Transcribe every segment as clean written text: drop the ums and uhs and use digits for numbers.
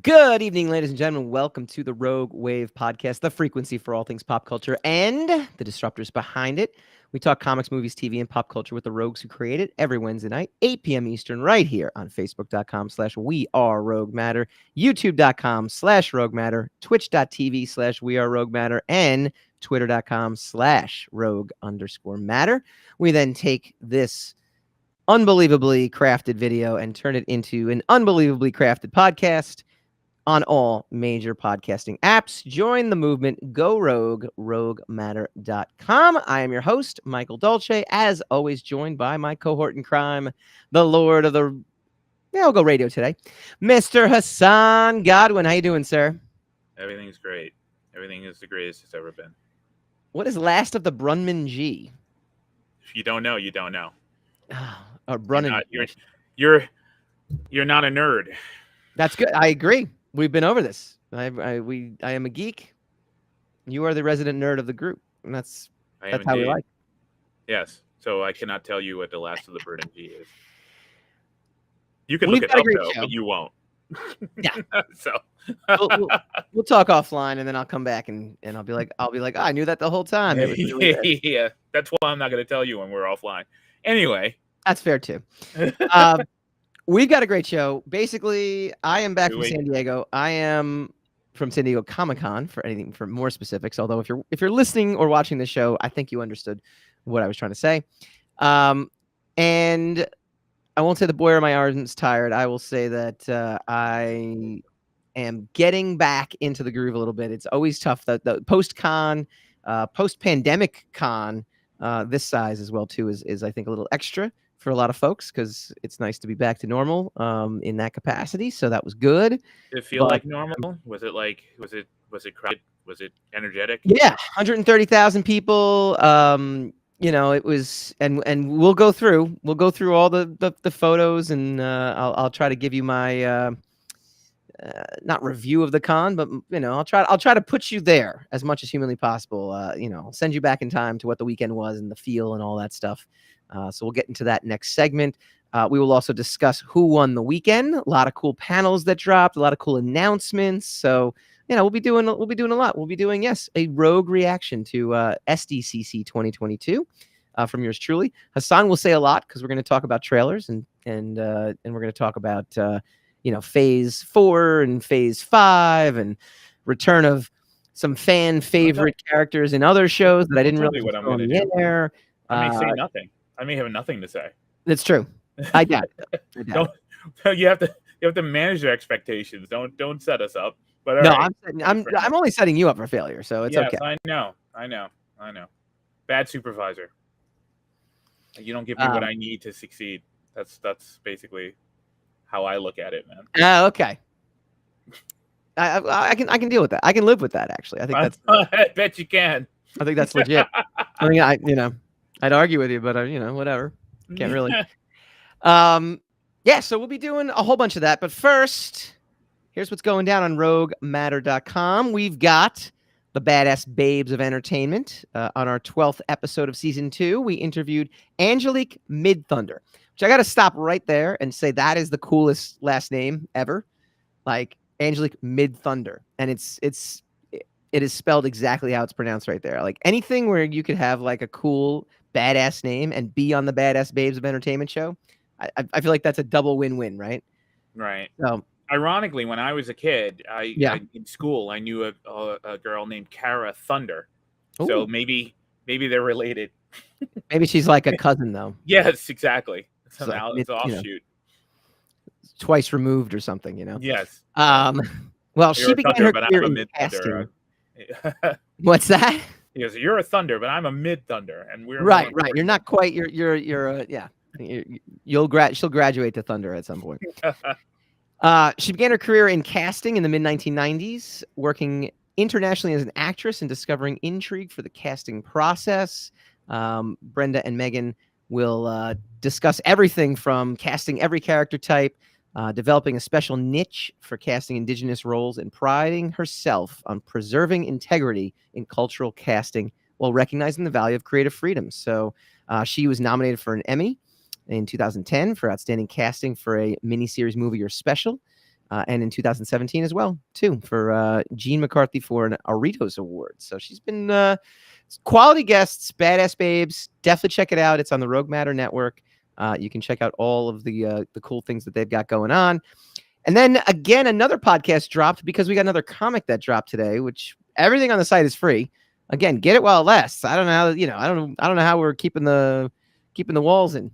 Good evening, ladies and gentlemen. Welcome to the Rogue Wave podcast, the frequency for all things pop culture and the disruptors behind it. We talk comics, movies, TV, and pop culture with the rogues who create it every Wednesday night, 8 p.m. Eastern, right here on Facebook.com/WeAreRogueMatter, YouTube.com/RogueMatter, Twitch.tv/WeAreRogueMatter, and Twitter.com/Rogue_Matter. We then take this unbelievably crafted video and turn it into an unbelievably crafted podcast on all major podcasting apps. Join the movement. Go Rogue, RogueMatter.com. I am your host, Michael Dolce, as always joined by my cohort in crime, the Lord of the I'll go radio today, Mr. Hassan Godwin. How you doing, sir? Everything's great. Everything is the greatest it's ever been. What is last of the Brunman G? If you don't know, you don't know. Brunman. You're not a nerd. That's good. I agree. We've been over this. I am a geek. You are the resident nerd of the group, and that's how we like. Yes. So I cannot tell you what the last of the Brunman G is. You can look it up though, but you won't. Yeah. So we'll talk offline, and then I'll come back and I'll be like, oh, I knew that the whole time. Yeah. That's why I'm not going to tell you when we're offline. Anyway, that's fair too. We've got a great show. Basically, I am back from San Diego. I am from San Diego ComicCon for more specifics. Although if you're listening or watching the show, I think you understood what I was trying to say. And I won't say the boy or my arm's tired. I will say that I am getting back into the groove a little bit. It's always tough. The post-con, post-pandemic con, this size as well too is I think a little extra for a lot of folks because it's nice to be back to normal in that capacity. So that was good. Did it feel like normal? Was it crowded? Was it energetic? Yeah, 130,000 people. It was, and we'll go through all the photos, and I'll try to give you my not review of the con, but I'll try to put you there as much as humanly possible. I'll send you back in time to what the weekend was and the feel and all that stuff. So we'll get into that next segment. We will also discuss who won the weekend. A lot of cool panels that dropped, a lot of cool announcements. So we'll be doing a lot. We'll be doing a Rogue reaction to SDCC 2022 from yours truly. Hassan will say a lot because we're going to talk about trailers and we're going to talk about Phase 4 and Phase 5 and return of some fan favorite characters in other shows that I didn't really what I'm going to do. There. I may say nothing. I may have nothing to say. That's true. I got it. You have to manage your expectations. Don't set us up. But no, right. I'm only setting you up for failure, so it's okay. I know. Bad supervisor. You don't give me what I need to succeed. That's basically how I look at it, man. Okay. I can deal with that. I can live with that. Actually, I think that's. I bet you can. I think that's legit. I mean, I'd argue with you, but whatever. Can't really. So we'll be doing a whole bunch of that. But first, here's what's going down on RogueMatter.com. We've got the badass babes of entertainment. On our 12th episode of season 2, we interviewed Angelique Midthunder, which I got to stop right there and say that is the coolest last name ever. Like Angelique Midthunder, and it is spelled exactly how it's pronounced right there. Like anything where you could have like a cool badass name and be on the badass babes of entertainment show, I feel like that's a double win-win, right? Right. So ironically, when I was a kid, in school I knew a girl named Cara Thunder. Ooh. So maybe they're related. Maybe she's like a cousin though. Yes, exactly. So it's offshoot. Twice removed or something, Yes. Well, she began her career in casting. What's that? He goes, "You're a Thunder, but I'm a Mid Thunder, and we're right. You're not quite. She'll graduate to Thunder at some point." She began her career in casting in the mid-1990s, working internationally as an actress and discovering intrigue for the casting process. Brenda and Megan will discuss everything from casting every character type, developing a special niche for casting Indigenous roles, and priding herself on preserving integrity in cultural casting while recognizing the value of creative freedom. So she was nominated for an Emmy in 2010 for outstanding casting for a miniseries, movie, or special. and in 2017 as well, too, for Gene McCarthy for an Aritos Award. So she's been quality guests, badass babes. Definitely check it out. It's on the Rogue Matter Network. You can check out all of the cool things that they've got going on. And then again, another podcast dropped because we got another comic that dropped today, which everything on the site is free. Again, get it while it lasts. I don't know how, I don't know how we're keeping the walls in.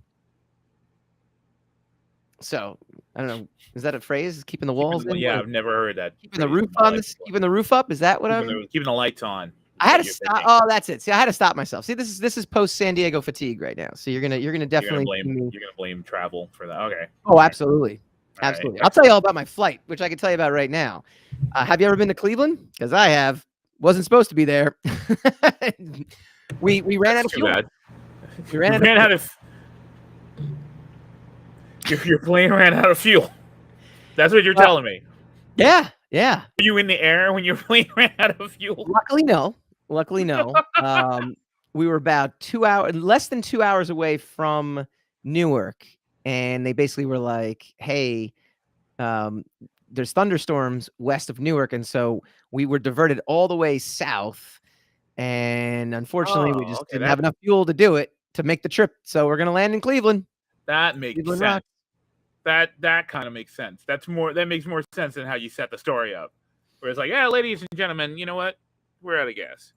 So I don't know. Is that a phrase? Keeping the walls in? Yeah, I've never heard that. Keeping the roof on this. Keeping the roof up. Is that what keeping the lights on? I had to stop. Oh, that's it. See, I had to stop myself. See, this is post San Diego fatigue right now. So you're gonna definitely you're gonna blame travel for that. Okay. Oh, absolutely. Absolutely. Right. I'll tell you all about my flight, which I can tell you about right now. Have you ever been to Cleveland? Because I have. Wasn't supposed to be there. we ran out of fuel. Bad. We ran out of. Your plane ran out of fuel. That's what you're telling me. Yeah. Were you in the air when your plane ran out of fuel? Luckily, no. We were about less than 2 hours away from Newark, and they basically were like, "Hey, there's thunderstorms west of Newark," and so we were diverted all the way south. And unfortunately, we just didn't have enough fuel to do it to make the trip. So we're gonna land in Cleveland. That makes sense. That kind of makes sense. That makes more sense than how you set the story up. Where it's like, yeah, ladies and gentlemen, you know what? We're out of gas.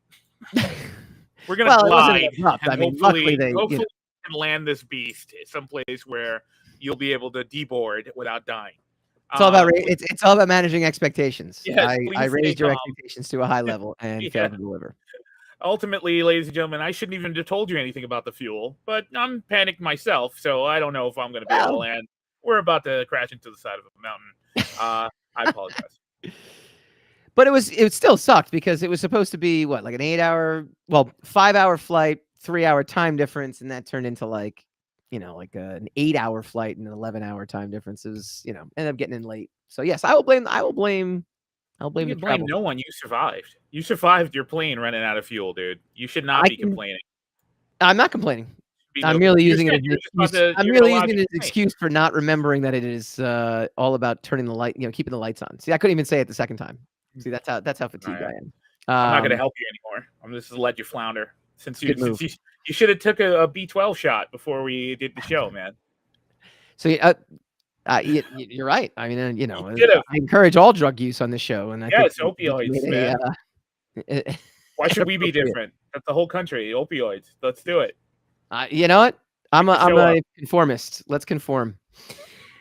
We're gonna glide. I mean, hopefully they can land this beast someplace where you'll be able to deboard without dying. It's all about it's all about managing expectations. Yes, I raised your expectations to a high level and failed to deliver. Ultimately, ladies and gentlemen, I shouldn't even have told you anything about the fuel, but I'm panicked myself, so I don't know if I'm going to be able to land. We're about to crash into the side of a mountain. I apologize. But it still sucked because it was supposed to be like an 5-hour flight, 3-hour time difference, and that turned into an 8-hour flight and an 11-hour time difference. It was, ended up getting in late. So yes, I will blame the travel. No one. You survived. You survived your plane running out of fuel, dude. You should not be complaining. I'm not complaining. I'm merely using it as an excuse for not remembering that it is all about turning the light, keeping the lights on. See, I couldn't even say it the second time. See, that's how fatigued I am. I'm not going to help you anymore. I'm just to let you flounder. Since you should have took a B12 shot before we did the show, man. So you're right. I mean, I encourage all drug use on this show, and it's opioids, man. Why should we be different? That's the whole country. Opioids. Let's do it. You know what? I'm a conformist. Let's conform.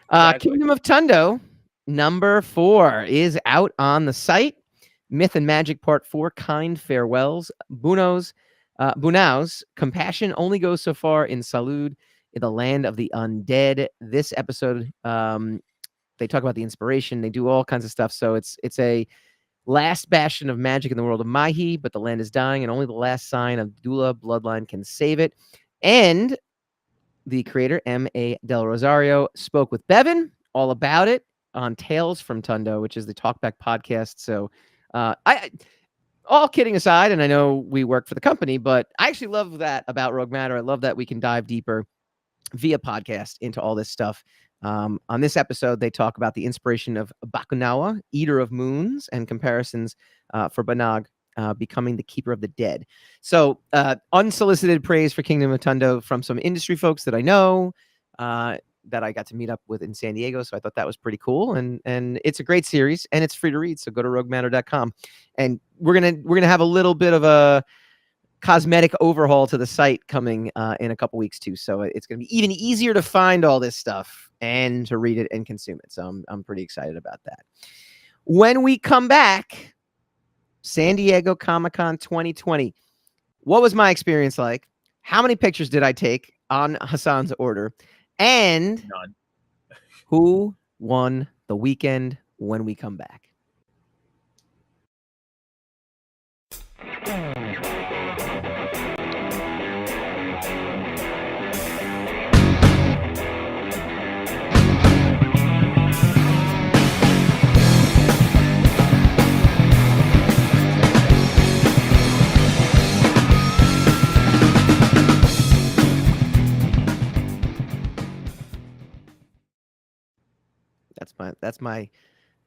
Exactly. Kingdom of Tundo number 4 is out on the site. Myth and Magic Part 4. Kind farewells. Bunao's compassion only goes so far in Salud, in the land of the undead. This episode, they talk about the inspiration. They do all kinds of stuff. So it's a last bastion of magic in the world of Mahi, but the land is dying, and only the last sign of Dula bloodline can save it. And the creator, M.A. Del Rosario, spoke with Bevan all about it on Tales from Tundo, which is the Talkback podcast. So all kidding aside, and I know we work for the company, but I actually love that about Rogue Matter. I love that we can dive deeper via podcast into all this stuff. On this episode, they talk about the inspiration of Bakunawa, Eater of Moons, and comparisons for Banag becoming the Keeper of the Dead. So unsolicited praise for Kingdom of Tundo from some industry folks that I know, that I got to meet up with in San Diego. So I thought that was pretty cool. And it's a great series, and it's free to read. So go to roguematter.com. And we're gonna have a little bit of a cosmetic overhaul to the site coming in a couple weeks too. So it's going to be even easier to find all this stuff and to read it and consume it. So I'm pretty excited about that. When we come back, San Diego ComicCon 2020. What was my experience like? How many pictures did I take on Hassan's order? And none. Who won the weekend when we come back?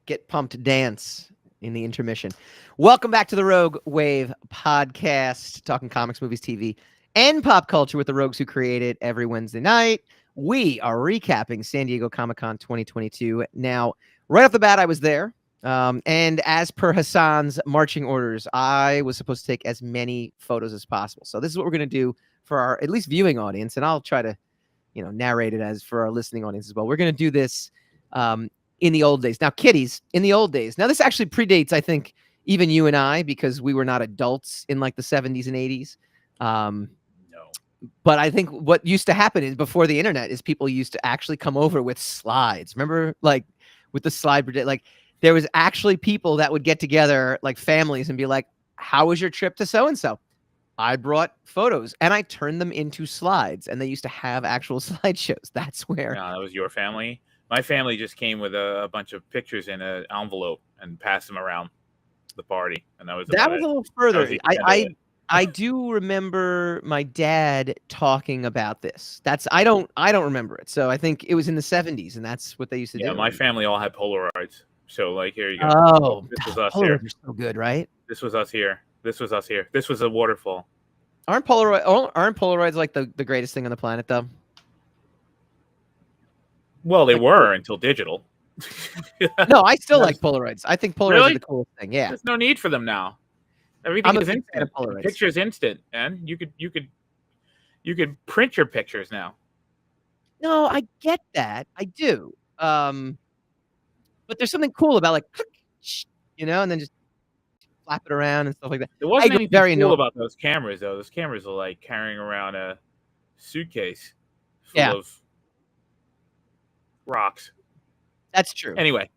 get pumped dance in the intermission. Welcome back to the Rogue Wave podcast, talking comics, movies, TV, and pop culture with the rogues who create it every Wednesday night. We are recapping San Diego Comic-Con 2022. Now, right off the bat, I was there. And as per Hassan's marching orders, I was supposed to take as many photos as possible. So this is what we're going to do for our at least viewing audience. And I'll try to, narrate it as for our listening audience as well. We're going to do this in the old days. Now, kiddies, in the old days. Now, this actually predates, I think, even you and I, because we were not adults in like the 70s and 80s. No. But I think what used to happen is before the internet is people used to actually come over with slides. Remember, like with the slide, like there was actually people that would get together, like families, and be like, how was your trip to so-and-so? I brought photos and I turned them into slides, and they used to have actual slideshows. That's where. No, that was your family. My family just came with a bunch of pictures in an envelope and passed them around the party, and that was a little further. I do remember my dad talking about this. I don't remember it. So I think it was in the 70s, and that's what they used to do. Yeah, my family all had Polaroids. So like, here you go. Oh, this was us Polaroids here. Are so good, right? This was us here. This was us here. This was a waterfall. Aren't Polaroids like the greatest thing on the planet, though? Well, they were until digital. No, I still like Polaroids. I think Polaroids are the coolest thing. Yeah, there's no need for them now. Everything is instant. Polaroids. Picture is instant, and you could print your pictures now. No, I get that. I do. But there's something cool about like, and then just flap it around and stuff like that. There wasn't anything cool about those cameras, though. Those cameras are like carrying around a suitcase full of rocks. That's true. Anyway,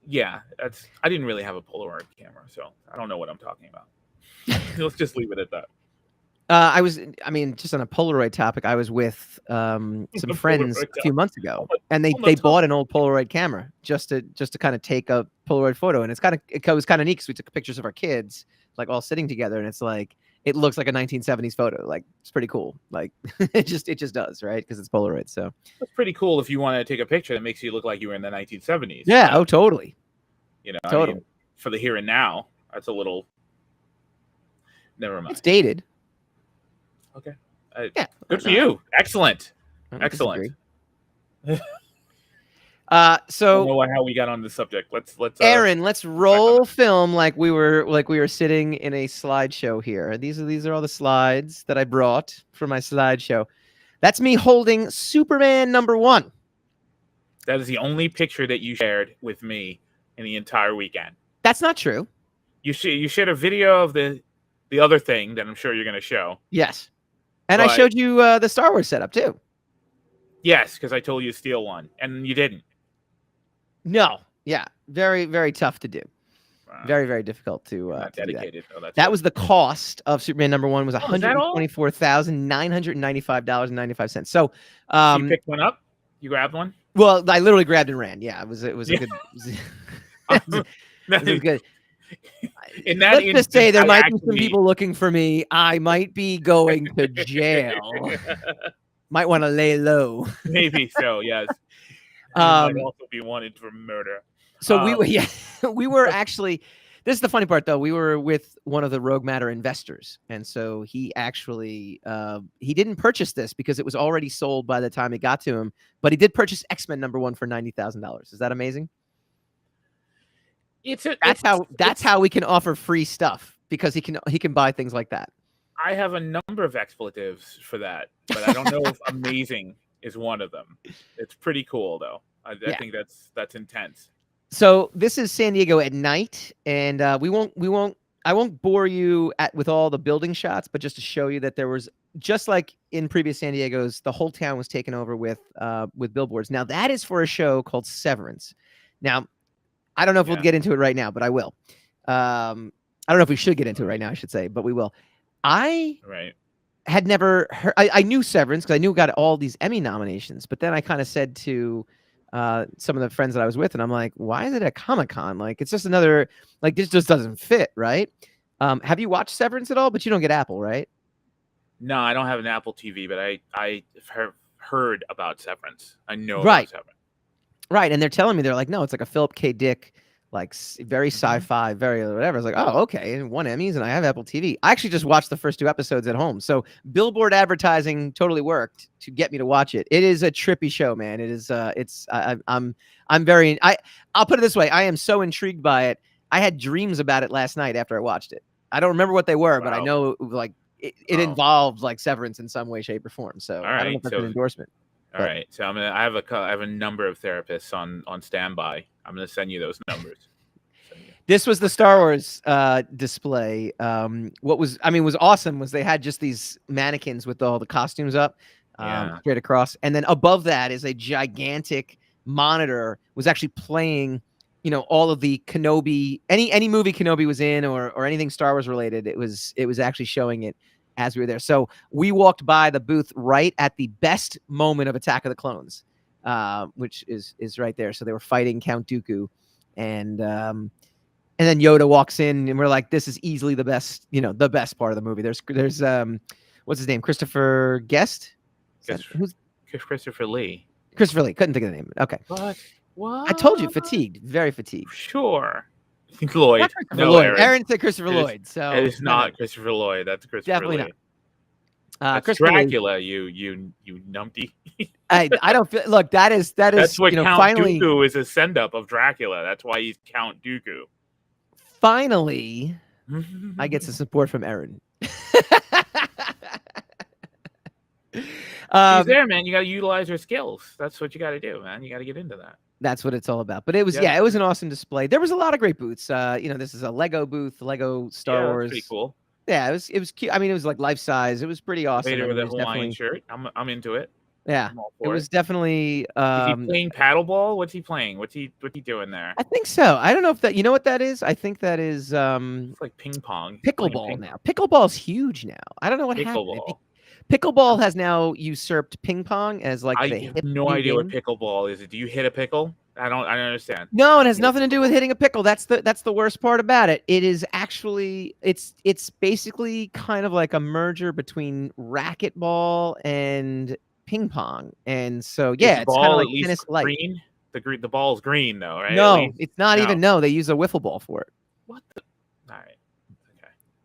yeah, I didn't really have a Polaroid camera, so I don't know what I'm talking about. Let's just leave it at that. Just on a Polaroid topic, I was with some friends a few months ago, and they bought an old Polaroid camera just to kind of take a Polaroid photo, and it was kind of neat because we took pictures of our kids like all sitting together, and it's like it looks like a 1970s photo. Like it's pretty cool. Like it just does, right? Because it's Polaroid. So it's pretty cool if you want to take a picture that makes you look like you were in the 1970s. Yeah. Oh, totally. Totally. I mean, for the here and now, that's a little. Never mind. It's dated. Okay. Good for you. Excellent. Excellent. So I don't know how we got on this subject. Let's Aaron, let's roll film like we were sitting in a slideshow here. These are all the slides that I brought for my slideshow. That's me holding Superman #1. That is the only picture that you shared with me in the entire weekend. That's not true. You shared a video of the other thing that I'm sure you're going to show. Yes. And I showed you the Star Wars setup too. Yes, because I told you to steal one, and you didn't. No. Yeah. Very, very tough to do. Very, very difficult to dedicated. Do that. That was the cost of Superman #1 was $124,995.95. So you picked one up? You grabbed one? Well, I literally grabbed and ran. Yeah, it was a good. It was good. Let's just say there might be some people looking for me. I might be going to jail. Might want to lay low. Maybe so. Yes. Might also be wanted for murder. So we were actually. This is the funny part, though. We were with one of the Rogue Matter investors, and so he actually he didn't purchase this because it was already sold by the time it got to him. But he did purchase X-Men #1 for $90,000. Is that amazing? That's how we can offer free stuff, because he can buy things like that. I have a number of expletives for that, but I don't know if amazing is one of them. It's pretty cool though. I think that's intense. So this is San Diego at night, and I won't bore you with all the building shots, but just to show you that there was, just like in previous San Diegos, the whole town was taken over with billboards. Now that is for a show called Severance. Now, I don't know if we'll get into it right now, but I will. I don't know if we should get into it right now, I should say, but we will. I had never heard. I knew Severance because I knew it got all these Emmy nominations, but then I kind of said to some of the friends that I was with, and I'm like, why is it at Comic-Con? Like, it's just another, like, this just doesn't fit, right? Have you watched Severance at all? But you don't get Apple, right? No, I don't have an Apple TV, but I have heard about Severance. I know about Severance. Right, and they're telling me, they're like, no, it's like a Philip K. Dick like very sci-fi, very whatever. I was like, oh, okay, and won Emmys, and I have Apple TV. I actually just watched the first 2 episodes at home, so billboard advertising totally worked to get me to watch it. It is a trippy show, man. It is. I'm very. I'll put it this way. I am so intrigued by it. I had dreams about it last night after I watched it. I don't remember what they were, but I know like it involved like Severance in some way, shape, or form. So I don't know if that's an endorsement. All right, so I have a number of therapists on standby. I'm gonna send you those numbers. This was the Star Wars display. What was awesome was they had just these mannequins with all the costumes up straight across, and then above that is a gigantic monitor was actually playing, all of the Kenobi, any movie Kenobi was in or anything Star Wars related. It was actually showing it as we were there. So we walked by the booth right at the best moment of Attack of the Clones, which is right there. So they were fighting Count Dooku, and then Yoda walks in, and we're like, this is easily the best, the best part of the movie. There's what's his name? Christopher Guest? Who's Christopher Lee? Christopher Lee. Couldn't think of the name. Okay. What? I told you, fatigued. Very fatigued. Sure. Lloyd. No, Lloyd. Aaron said Christopher Lloyd. So it is not Christopher Lloyd. That's Christopher definitely Lee. Not. That's Dracula. You numpty. I don't feel. Look, that's what Count finally Dooku is a send up of Dracula. That's why he's Count Dooku. Finally, I get some support from Aaron. She's there, man. You got to utilize her skills. That's what you got to do, man. You got to get into that. That's what it's all about. But it was, it was an awesome display. There was a lot of great booths. This is a Lego booth, Lego Star Wars. Pretty cool. Yeah, it was cute. I mean, it was like life size. It was pretty awesome. Vader with a Hawaiian shirt. I'm into it. Yeah, it was definitely. Is he playing paddleball? What's he playing? What's he doing there? I think so. I don't know if that. You know what that is? I think that is. It's like ping pong. Pickleball now. Pickleball's huge now. I don't know what happened. Pickleball has now usurped ping pong as like I have no idea what pickleball is. Do you hit a pickle? I don't understand. No, it has nothing to do with hitting a pickle. That's the worst part about it. It is actually it's basically kind of like a merger between racquetball and ping pong. And so it's kind of like tennis light. Green? The ball's green though, right? No, it's not even. No, they use a wiffle ball for it. What the? All right.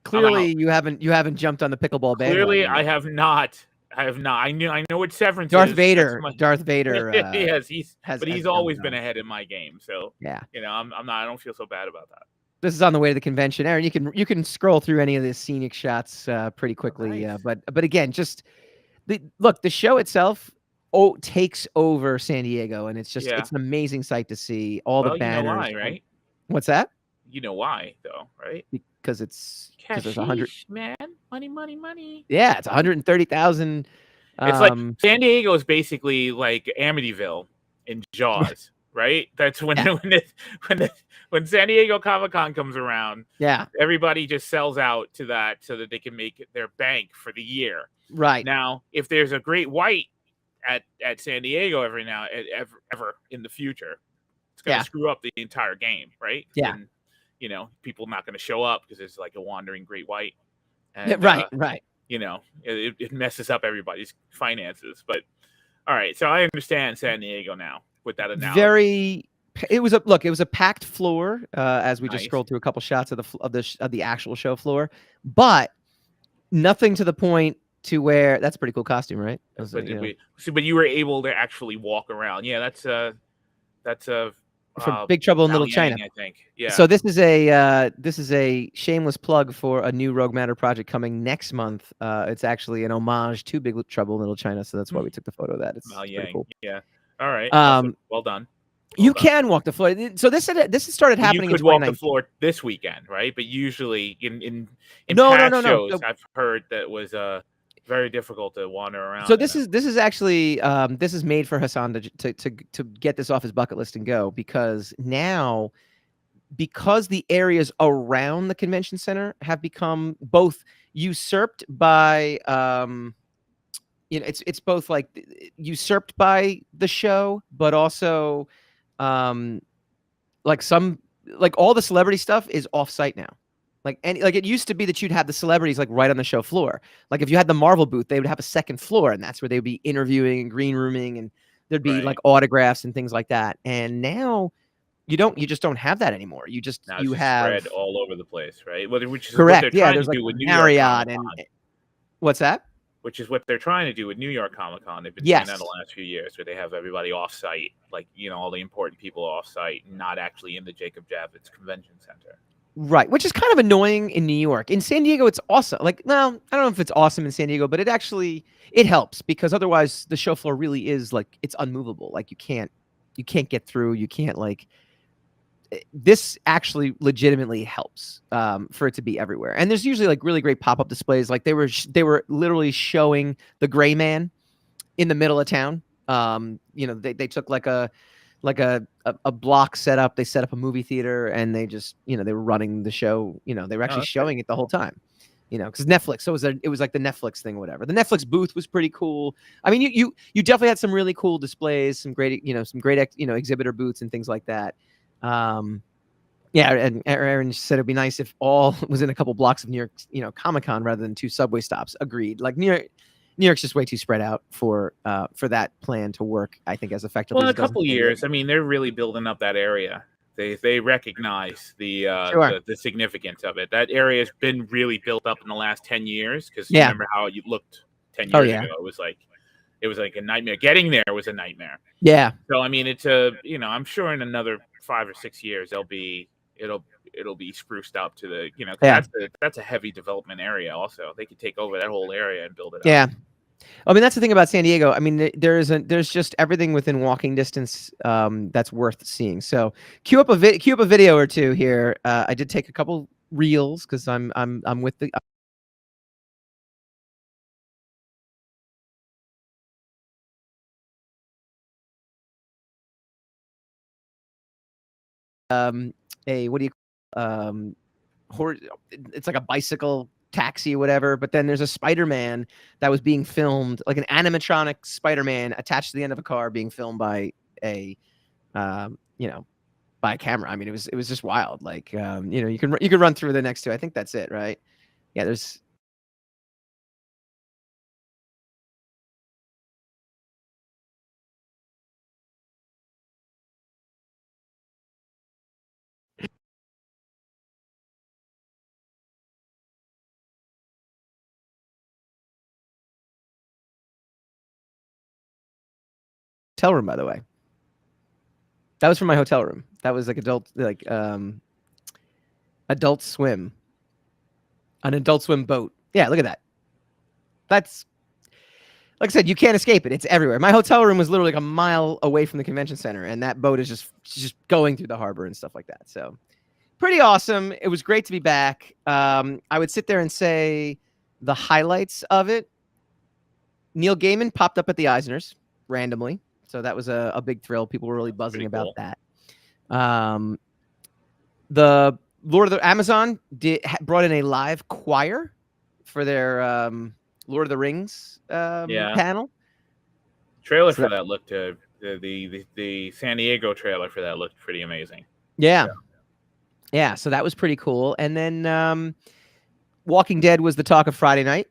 Clearly, you haven't jumped on the pickleball bandwagon. Clearly, I have not. I know what Severance Darth is. Vader. Darth Vader. Yes, he's always been ahead in my game. So yeah, I'm not. I don't feel so bad about that. This is on the way to the convention, Aaron. You can scroll through any of the scenic shots pretty quickly. Nice. But again, just the show itself takes over San Diego, and it's an amazing sight to see all the banners. You know why, right? What's that? You know why, though, right? Because there's 100 man, money. Yeah, it's 130,000. It's like San Diego is basically like Amityville in Jaws, right? That's when San Diego ComicCon comes around. Yeah, everybody just sells out to that so that they can make their bank for the year. Right now, if there's a great white at San Diego ever in the future, it's gonna screw up the entire game, right? Yeah. And, people not going to show up because it's like a wandering great white. And, right. It messes up everybody's finances. But all right, so I understand San Diego now with that analogy. It was a packed floor as we just scrolled through a couple shots of the actual show floor, but nothing to the point to where that's a pretty cool costume, right? But you were able to actually walk around. Yeah, that's from Big Trouble in Little China, I think. Yeah. So this is a shameless plug for a new Rogue Matter project coming next month. It's actually an homage to Big Trouble in Little China, so that's why we took the photo of that. It's pretty cool. Yeah. All right. Well done. You can walk the floor. So this has started happening. You could walk the floor this weekend, right? But usually in past shows, I've heard that was very difficult to wander around. So this is actually this is made for Hassan to get this off his bucket list and go, because now, because the areas around the convention center have become both usurped by it's both like usurped by the show, but also like all the celebrity stuff is off site now. Like it used to be that you'd have the celebrities like right on the show floor. Like if you had the Marvel booth, they would have a second floor, and that's where they would be interviewing and green rooming, and there'd be like autographs and things like that. And now you just don't have that anymore. You just Now you it's just have spread all over the place, right? Which is what correct. they're Yeah, trying there's to like do with New York Marriott Comic-Con. and what's that? Which is what they're trying to do with New York Comic-Con. They've been doing that the last few years, where they have everybody off-site, like, all the important people off-site, not actually in the Jacob Javits Convention Center. Right, which is kind of annoying in New York. In San Diego, it's awesome. Like, well, I don't know if it's awesome in San Diego, but it helps because otherwise the show floor really is like it's unmovable. Like you can't get through. You can't like. This actually legitimately helps for it to be everywhere. And there's usually like really great pop-up displays. Like they were literally showing the Gray Man in the middle of town. They took like a block setup. They set up a movie theater and they just, they were running the show. They were actually showing it the whole time, because Netflix. So it was like the Netflix thing, or whatever. The Netflix booth was pretty cool. I mean, you definitely had some really cool displays, some great exhibitor booths and things like that. Yeah, and Aaron said it'd be nice if all was in a couple blocks of New York, Comic-Con rather than 2 subway stops. Agreed. Like New York's just way too spread out for that plan to work, I think, as effectively. Well, in a couple years, I mean, they're really building up that area. They recognize the significance of it. That area has been really built up in the last 10 years because remember how it looked 10 years ago? It was like a nightmare. Getting there was a nightmare. Yeah. So I mean, it's I'm sure in another 5 or 6 years it'll be spruced up to the that's a heavy development area. Also, they could take over that whole area and build it up. Yeah. I mean, that's the thing about San Diego. I mean, there's just everything within walking distance that's worth seeing. So cue up a video or two here. I did take a couple reels because I'm with the. It's like a bicycle taxi or whatever, but then there's a Spider-Man that was being filmed, like an animatronic Spider-Man attached to the end of a car being filmed by a by a camera. I mean, it was just wild. Like you can run through the next two. I think that's it, right? Yeah, there's hotel room, by the way. That was from my hotel room. That was like Adult Swim. An Adult Swim boat. Yeah, look at that. That's, like I said, you can't escape it. It's everywhere. My hotel room was literally like a mile away from the convention center, and that boat is just going through the harbor and stuff like that. So pretty awesome. It was great to be back. I would sit there and say the highlights of it. Neil Gaiman popped up at the Eisners randomly. So that was a big thrill. People were really buzzing about that. The Lord of the Amazon brought in a live choir for their Lord of the Rings panel. Trailer for that looked the San Diego trailer for that looked pretty amazing. Yeah. So that was pretty cool. And then Walking Dead was the talk of Friday night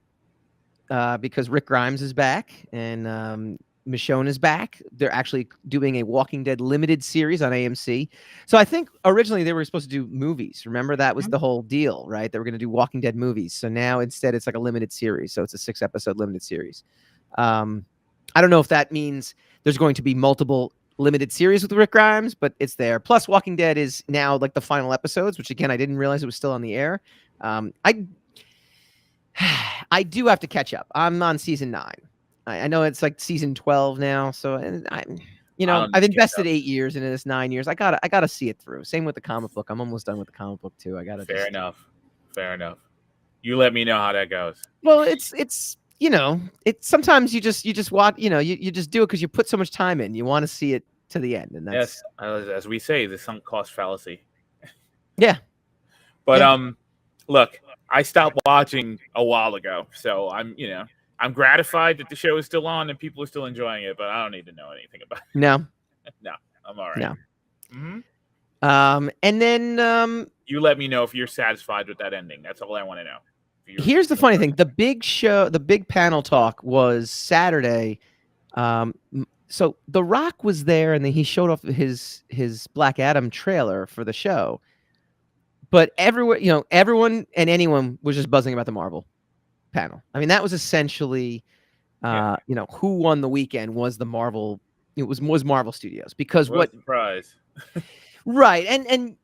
because Rick Grimes is back and Michonne is back. They're actually doing a Walking Dead limited series on AMC. So I think originally they were supposed to do movies. Remember, that was the whole deal, right? They were going to do Walking Dead movies. So now instead it's like a limited series. So it's a 6-episode limited series. I don't know if that means there's going to be multiple limited series with Rick Grimes, but it's there. Plus Walking Dead is now like the final episodes, which again, I didn't realize it was still on the air. I do have to catch up. I'm on season 9. I know it's like season 12 now, so I've invested 8 years into this, 9 years. I gotta see it through. Same with the comic book. I'm almost done with the comic book too. Fair enough. You let me know how that goes. Well, it's sometimes you just watch. You just do it because you put so much time in. You want to see it to the end, and that's as we say, the sunk cost fallacy. Yeah, but look, I stopped watching a while ago, so I'm gratified that the show is still on and people are still enjoying it, but I don't need to know anything about it. No, I'm all right. No. Mm-hmm. And then you let me know if you're satisfied with that ending. That's all I want to know. Here's the funny thing: the big panel talk was Saturday. So The Rock was there, and then he showed off his Black Adam trailer for the show. But everyone and anyone was just buzzing about the Marvel panel. I mean, that was essentially, who won the weekend was the Marvel. It was Marvel Studios, because What a surprise. Right, and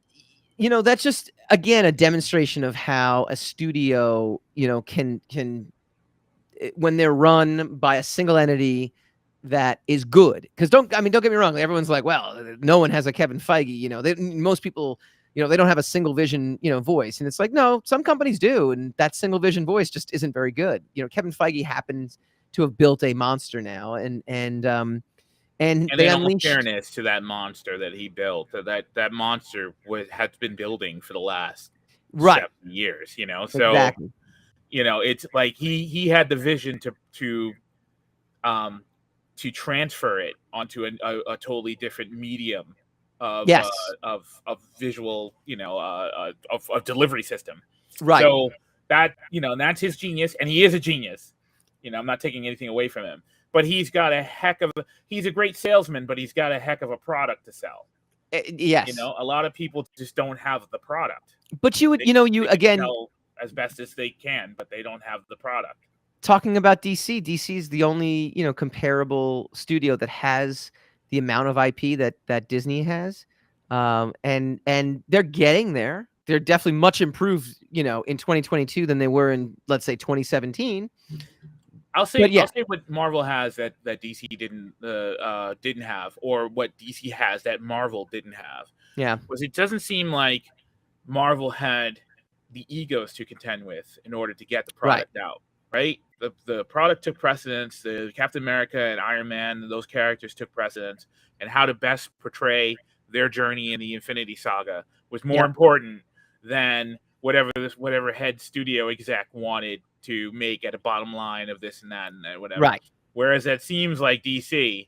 that's just again a demonstration of how a studio can when they're run by a single entity that is good. Because don't get me wrong, everyone's like, well, no one has a Kevin Feige. Most people, they don't have a single vision, voice, and it's like, no, some companies do, and that single vision voice just isn't very good. Kevin Feige happens to have built a monster now, and they in all unleashed. fairness to that monster that he built, that monster has been building for the last 7 years. So Exactly. it's like he had the vision to transfer it onto a totally different medium of Yes. Of visual, of delivery system. Right. So that that's his genius, and he is a genius. I'm not taking anything away from him, but he's a great salesman, but he's got a heck of a product to sell. Yes. A lot of people just don't have the product. But you would, They again, sell as best as they can, but they don't have the product. Talking about DC is the only, comparable studio that has the amount of IP that Disney has. And they're getting there. They're definitely much improved, in 2022 than they were in, let's say, 2017. I'll say what Marvel has that DC didn't have, or what DC has that Marvel didn't have. Yeah. Was it doesn't seem like Marvel had the egos to contend with in order to get the product out, right? The product took precedence. The Captain America and Iron Man, those characters took precedence, and how to best portray their journey in the Infinity Saga was more important than whatever head studio exec wanted to make at a bottom line of this and that and whatever. Right. Whereas it seems like DC,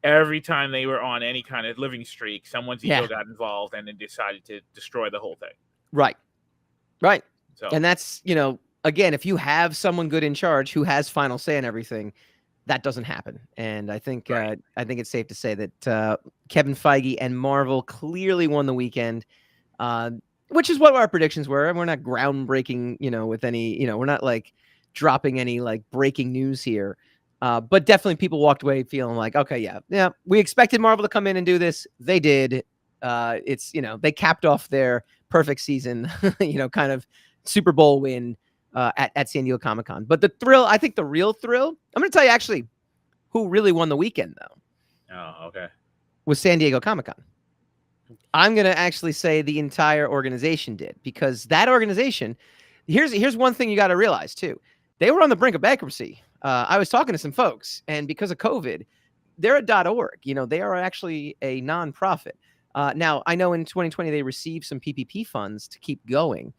every time they were on any kind of living streak, someone's ego got involved and then decided to destroy the whole thing. Right. Right. So, and that's, again, if you have someone good in charge who has final say in everything, that doesn't happen. And I think it's safe to say that Kevin Feige and Marvel clearly won the weekend, which is what our predictions were. And we're not groundbreaking, with any, we're not like dropping any like breaking news here. But definitely people walked away feeling like, okay, yeah, we expected Marvel to come in and do this. They did. It's, they capped off their perfect season, kind of Super Bowl win at San Diego Comic-Con. But the thrill, I think the real thrill, I'm going to tell you actually who really won the weekend, though. Oh, okay. Was San Diego Comic-Con. I'm going to actually say the entire organization did, because that organization, here's one thing you got to realize too. They were on the brink of bankruptcy. I was talking to some folks, and because of COVID, they're a .org. They are actually a nonprofit. Now, I know in 2020 they received some PPP funds to keep going,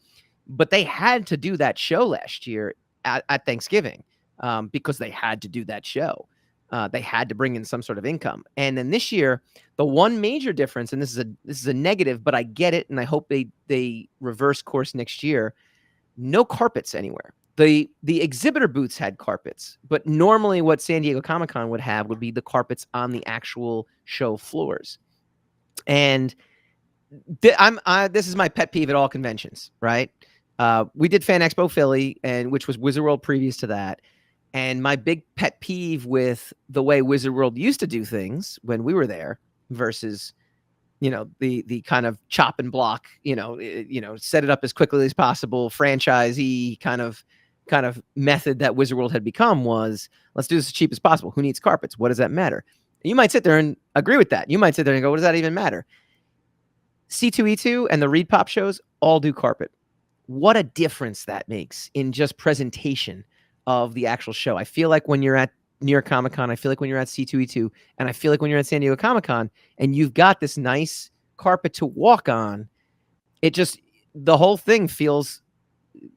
but they had to do that show last year at Thanksgiving because they had to do that show. They had to bring in some sort of income. And then this year, the one major difference, and this is a negative, but I get it, and I hope they reverse course next year. No carpets anywhere. The exhibitor booths had carpets, but normally what San Diego Comic-Con would have would be the carpets on the actual show floors. And this is my pet peeve at all conventions, right? We did Fan Expo Philly, which was Wizard World previous to that. And my big pet peeve with the way Wizard World used to do things when we were there versus, the kind of chop and block, set it up as quickly as possible, franchisee kind of method that Wizard World had become was, let's do this as cheap as possible. Who needs carpets? What does that matter? And you might sit there and agree with that. You might sit there and go, what does that even matter? C2E2 and the Reed Pop shows all do carpet. What a difference that makes in just presentation of the actual show. I feel like when you're at New York Comic Con, I feel like when you're at C2E2, and I feel like when you're at San Diego Comic Con, and you've got this nice carpet to walk on, the whole thing feels,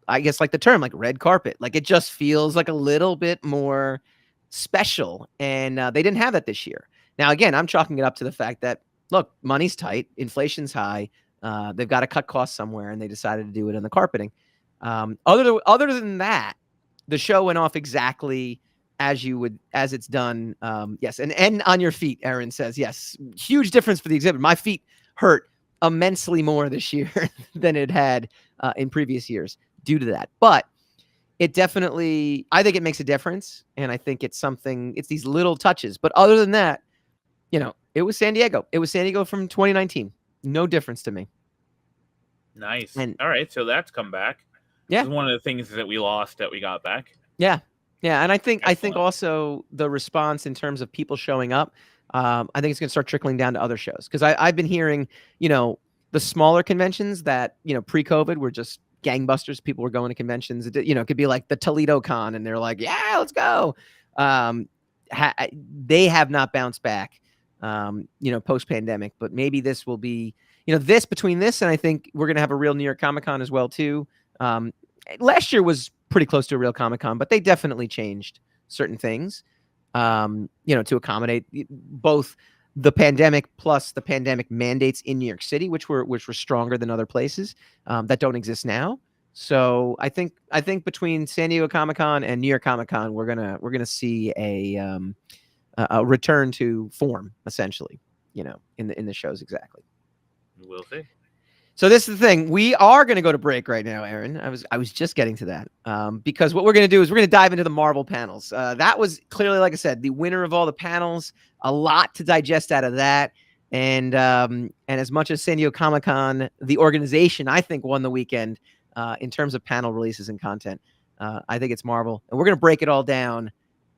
I guess, like the term, like red carpet. Like it just feels like a little bit more special. And they didn't have that this year. Now, again, I'm chalking it up to the fact that, look, money's tight, inflation's high. They've got to cut costs somewhere, and they decided to do it in the carpeting. Other than that, the show went off exactly as it's done. Yes, and on your feet, Aaron says. Yes, huge difference for the exhibit. My feet hurt immensely more this year than it had in previous years due to that. But it definitely, I think it makes a difference, and I think it's these little touches. But other than that, it was San Diego. It was San Diego from 2019. No difference to me. Nice. And all right, so that's come back. Yeah, this is one of the things that we lost that we got back. Yeah, and I think also the response in terms of people showing up, I think it's going to start trickling down to other shows, because I've been hearing, the smaller conventions that pre-COVID were just gangbusters. People were going to conventions. It could be like the Toledo Con, and they're like, yeah, let's go. They have not bounced back, post-pandemic, but maybe this will be, between this and I think we're going to have a real New York Comic-Con as well too. Last year was pretty close to a real Comic-Con, but they definitely changed certain things, to accommodate both the pandemic plus the pandemic mandates in New York City, which were stronger than other places that don't exist now. So I think between San Diego Comic-Con and New York Comic-Con, we're gonna see a return to form, essentially, in the shows. Exactly. We'll see. So this is the thing. We are going to go to break right now, Aaron. I was just getting to that because what we're going to do is we're going to dive into the Marvel panels. That was clearly, like I said, the winner of all the panels. A lot to digest out of that. And as much as San Diego Comic-Con, the organization, I think, won the weekend in terms of panel releases and content. I think it's Marvel. And we're going to break it all down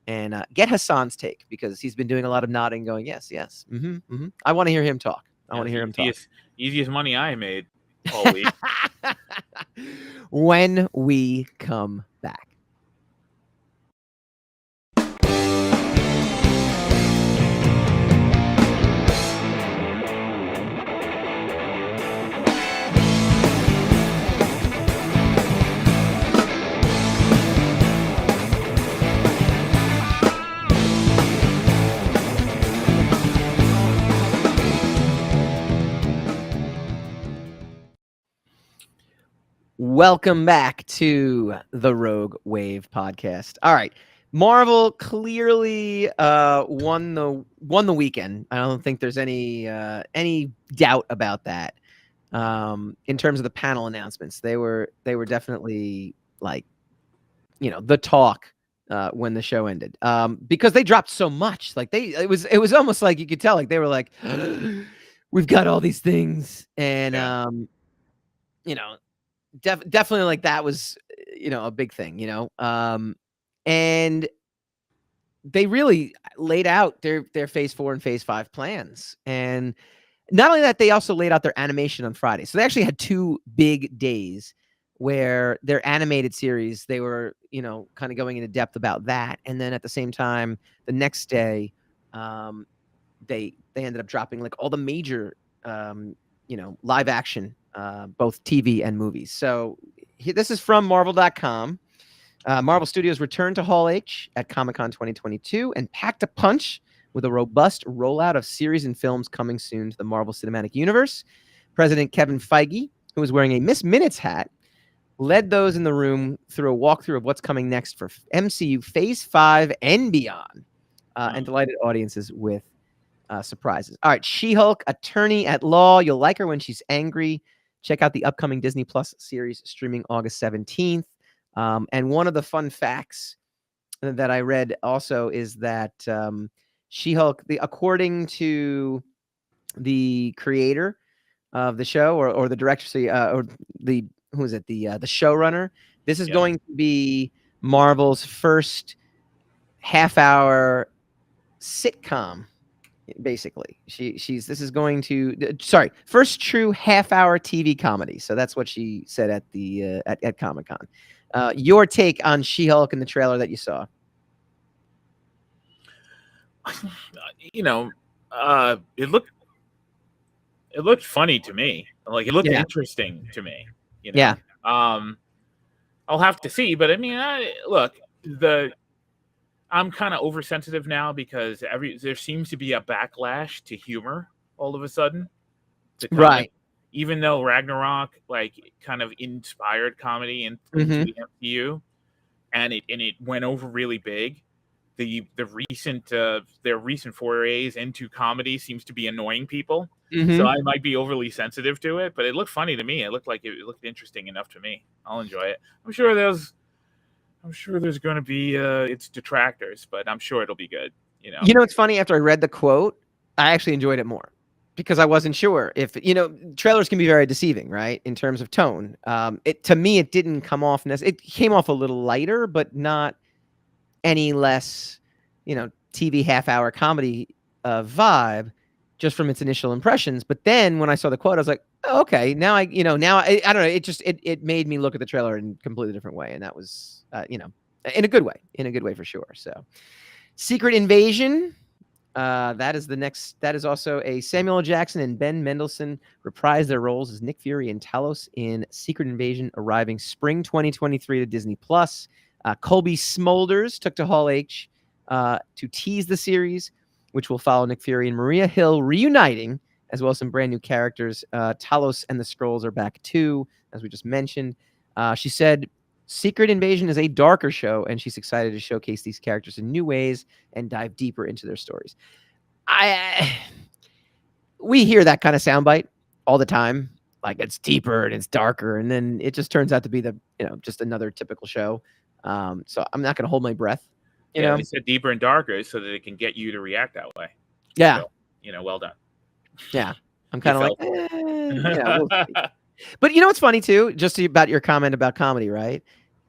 and get Hassan's take, because he's been doing a lot of nodding, going, yes, yes. I want to hear him talk. I want to hear him talk. Easiest money I made all week. When we come back. Welcome back to the Rogue Wave podcast. All right. Marvel clearly won the weekend. I don't think there's any doubt about that. In terms of the panel announcements, they were definitely, like, the talk when the show ended. Because they dropped so much. Like, it was almost like you could tell, like, they were like, we've got all these things, and definitely, like, that was a big thing, and they really laid out their phase 4 and phase 5 plans. And not only that, they also laid out their animation on Friday. So they actually had 2 big days where their animated series, they were kind of going into depth about that. And then at the same time, the next day, they ended up dropping, like, all the major live action, both TV and movies. So this is from Marvel.com. Marvel Studios returned to Hall H at Comic-Con 2022 and packed a punch with a robust rollout of series and films coming soon to the Marvel Cinematic Universe. President Kevin Feige, who was wearing a Miss Minutes hat, led those in the room through a walkthrough of what's coming next for MCU Phase 5 and beyond, and delighted audiences with surprises. All right, She-Hulk, attorney at law. You'll like her when she's angry. Check out the upcoming Disney Plus series streaming August 17th. And one of the fun facts that I read also is that She-Hulk, according to the creator of the show, or the director, or the showrunner, this is going to be Marvel's first half-hour sitcom. Basically, this is going to first true half-hour TV comedy. So that's what she said at the at Comic-Con. Your take on She-Hulk in the trailer that you saw? It looked funny to me. Like, it looked interesting to me. I'll have to see, but I mean, I'm kind of oversensitive now, because there seems to be a backlash to humor all of a sudden. Right. Even though Ragnarok, like, kind of inspired comedy into the MCU, and it went over really big, the recent their recent forays into comedy seems to be annoying people. So I might be overly sensitive to it, but it looked funny to me. It looked interesting enough to me. I'll enjoy it. I'm sure there's going to be its detractors, but I'm sure it'll be good. You know, it's funny. After I read the quote, I actually enjoyed it more because I wasn't sure if trailers can be very deceiving, right? In terms of tone, to me it didn't come off. It came off a little lighter, but not any less, TV half-hour comedy vibe, just from its initial impressions. But then when I saw the quote, I was like, oh, okay, now I don't know. It made me look at the trailer in a completely different way, and that was, in a good way for sure. So, Secret Invasion. That is also a Samuel L. Jackson and Ben Mendelsohn reprise their roles as Nick Fury and Talos in Secret Invasion, arriving spring 2023 to Disney Plus. Colby Smulders took to Hall H to tease the series, which will follow Nick Fury and Maria Hill reuniting, as well as some brand new characters. Talos and the Skrulls are back too, as we just mentioned. She said Secret Invasion is a darker show, and she's excited to showcase these characters in new ways and dive deeper into their stories. We hear that kind of soundbite all the time, like it's deeper and it's darker, and then it just turns out to be just another typical show. So I'm not going to hold my breath. You know, they said deeper and darker so that it can get you to react that way. Yeah. So, well done. Yeah. I'm kind of like, we'll see. But what's funny too, just about your comment about comedy, right?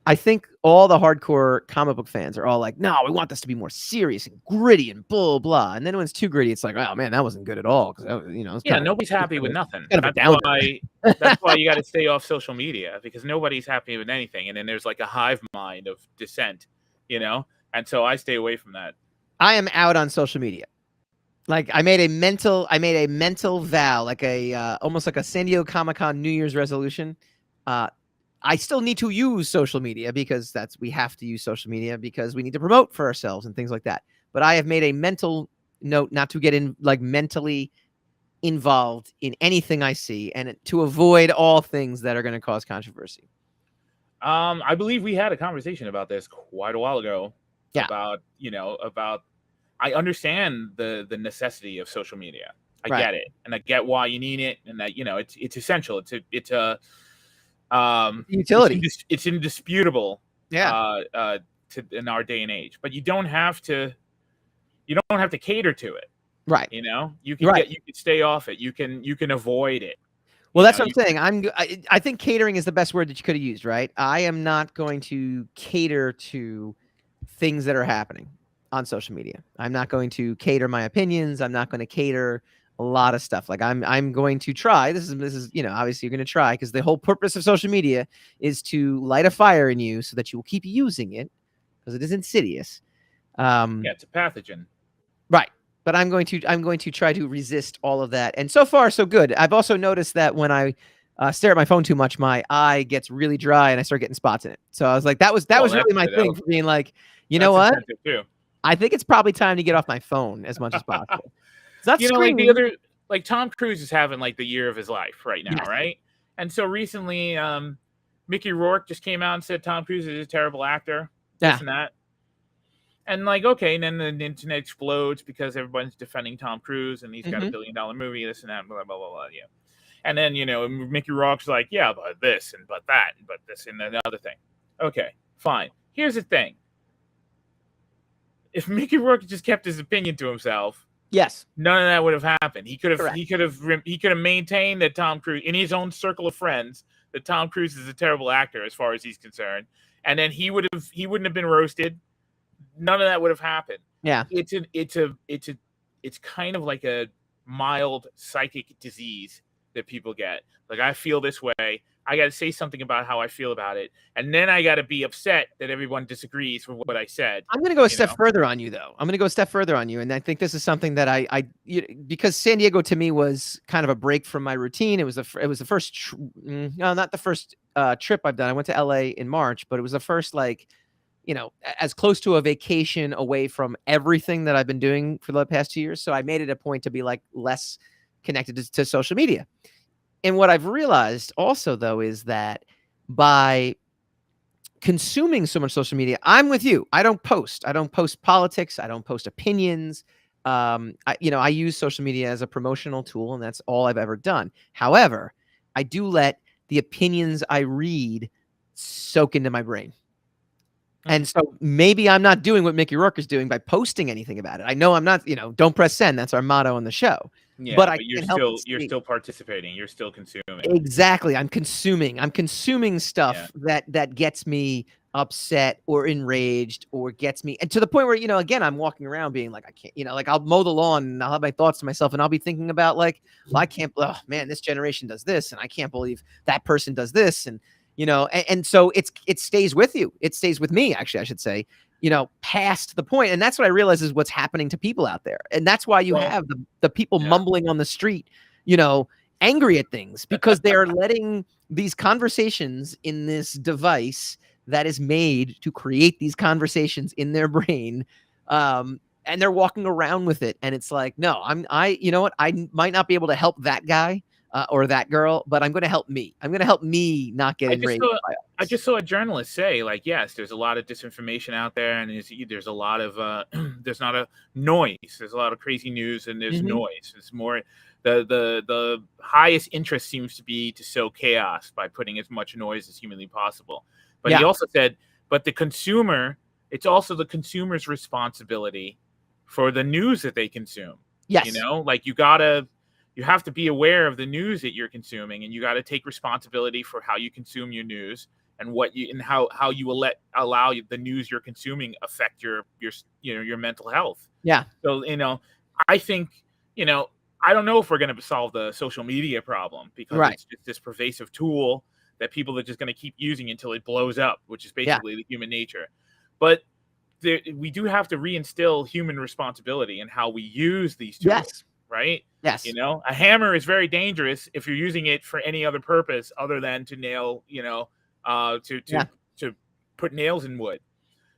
I think all the hardcore comic book fans are all like, no, we want this to be more serious and gritty and blah, blah. And then when it's too gritty, it's like, oh man, that wasn't good at all. Nobody's happy with nothing. That's why you got to stay off social media, because nobody's happy with anything. And then there's like a hive mind of dissent, and so I stay away from that. I am out on social media. Like I made a mental vow, like almost like a San Diego Comic-Con New Year's resolution. I still need to use social media because we have to use social media because we need to promote for ourselves and things like that. But I have made a mental note not to get mentally involved in anything I see, and to avoid all things that are going to cause controversy. I believe we had a conversation about this quite a while ago. Yeah. About I understand the necessity of social media. I get it, and I get why you need it, and that it's essential. It's a utility. It's indisputable. Yeah. In our day and age, but you don't have to cater to it. Right. You can you can stay off it. You can avoid it. Well, that's what I'm saying. I think catering is the best word that you could have used, right? I am not going to cater to things that are happening on social media. I'm not going to cater my opinions. I'm not going to cater a lot of stuff. Like I'm going to try. This is obviously you're going to try, because the whole purpose of social media is to light a fire in you so that you will keep using it, because it is insidious. It's a pathogen. Right. But I'm going to try to resist all of that. And so far, so good. I've also noticed that when I stare at my phone too much, my eye gets really dry and I start getting spots in it. So I was like, that was really my thing for being like, you know what? I think it's probably time to get off my phone as much as possible. Like Tom Cruise is having like the year of his life right now, right? And so recently, Mickey Rourke just came out and said Tom Cruise is a terrible actor. This and that. And like, okay, and then the internet explodes because everyone's defending Tom Cruise and he's got $1 billion movie, this and that, blah, blah, blah, blah, yeah. And then, Mickey Rourke's like, yeah, but this and but that and but this and another thing. Okay, fine. Here's the thing. If Mickey Rourke just kept his opinion to himself, yes, none of that would have happened. He could have maintained that Tom Cruise, in his own circle of friends, that Tom Cruise is a terrible actor as far as he's concerned. And then he wouldn't have been roasted. None of that would have happened. Yeah. It's kind of like a mild psychic disease that people get. Like, I feel this way. I got to say something about how I feel about it. And then I got to be upset that everyone disagrees with what I said. I'm going to go a step further on you, though. I'm going to go a step further on you. And I think this is something that because San Diego to me was kind of a break from my routine. It was the first, not the first trip I've done. I went to LA in March, but it was the first, as close to a vacation away from everything that I've been doing for the past 2 years. So I made it a point to be like less connected to social media. And what I've realized also, though, is that by consuming so much social media, I'm with you. I don't post politics. I don't post opinions. I use social media as a promotional tool, and that's all I've ever done. However, I do let the opinions I read soak into my brain. And so maybe I'm not doing what Mickey Rourke is doing by posting anything about it. I know I'm not, don't press send. That's our motto on the show. Yeah, but you're still participating. You're still consuming. Exactly. I'm consuming stuff that gets me upset or enraged or gets me, and to the point where, again, I'm walking around being like, I can't, like I'll mow the lawn and I'll have my thoughts to myself and I'll be thinking about like, well, I can't, oh man, this generation does this and I can't believe that person does this. And, and so it stays with you. It stays with me, actually, I should say, past the point. And that's what I realize is what's happening to people out there. And that's why you have the people mumbling on the street, angry at things, because they are letting these conversations in this device that is made to create these conversations in their brain. And they're walking around with it. And it's like, no, you know what? I might not be able to help that guy or that girl, but I'm going to help me. I'm going to help me not get enraged. I just saw a journalist say, like, yes, there's a lot of disinformation out there, and there's a lot of there's not a noise. There's a lot of crazy news, and there's noise. It's more the highest interest seems to be to sow chaos by putting as much noise as humanly possible. But he also said, but the consumer, it's also the consumer's responsibility for the news that they consume. Yes, like you have to be aware of the news that you're consuming, and you got to take responsibility for how you consume your news and how you will allow the news you're consuming affect your mental health. Yeah. So, I think, I don't know if we're going to solve the social media problem, because it's just this pervasive tool that people are just going to keep using until it blows up, which is basically the human nature. But we do have to reinstill human responsibility in how we use these tools. Yes. Right? Yes. A hammer is very dangerous if you're using it for any other purpose other than to nail, to put nails in wood.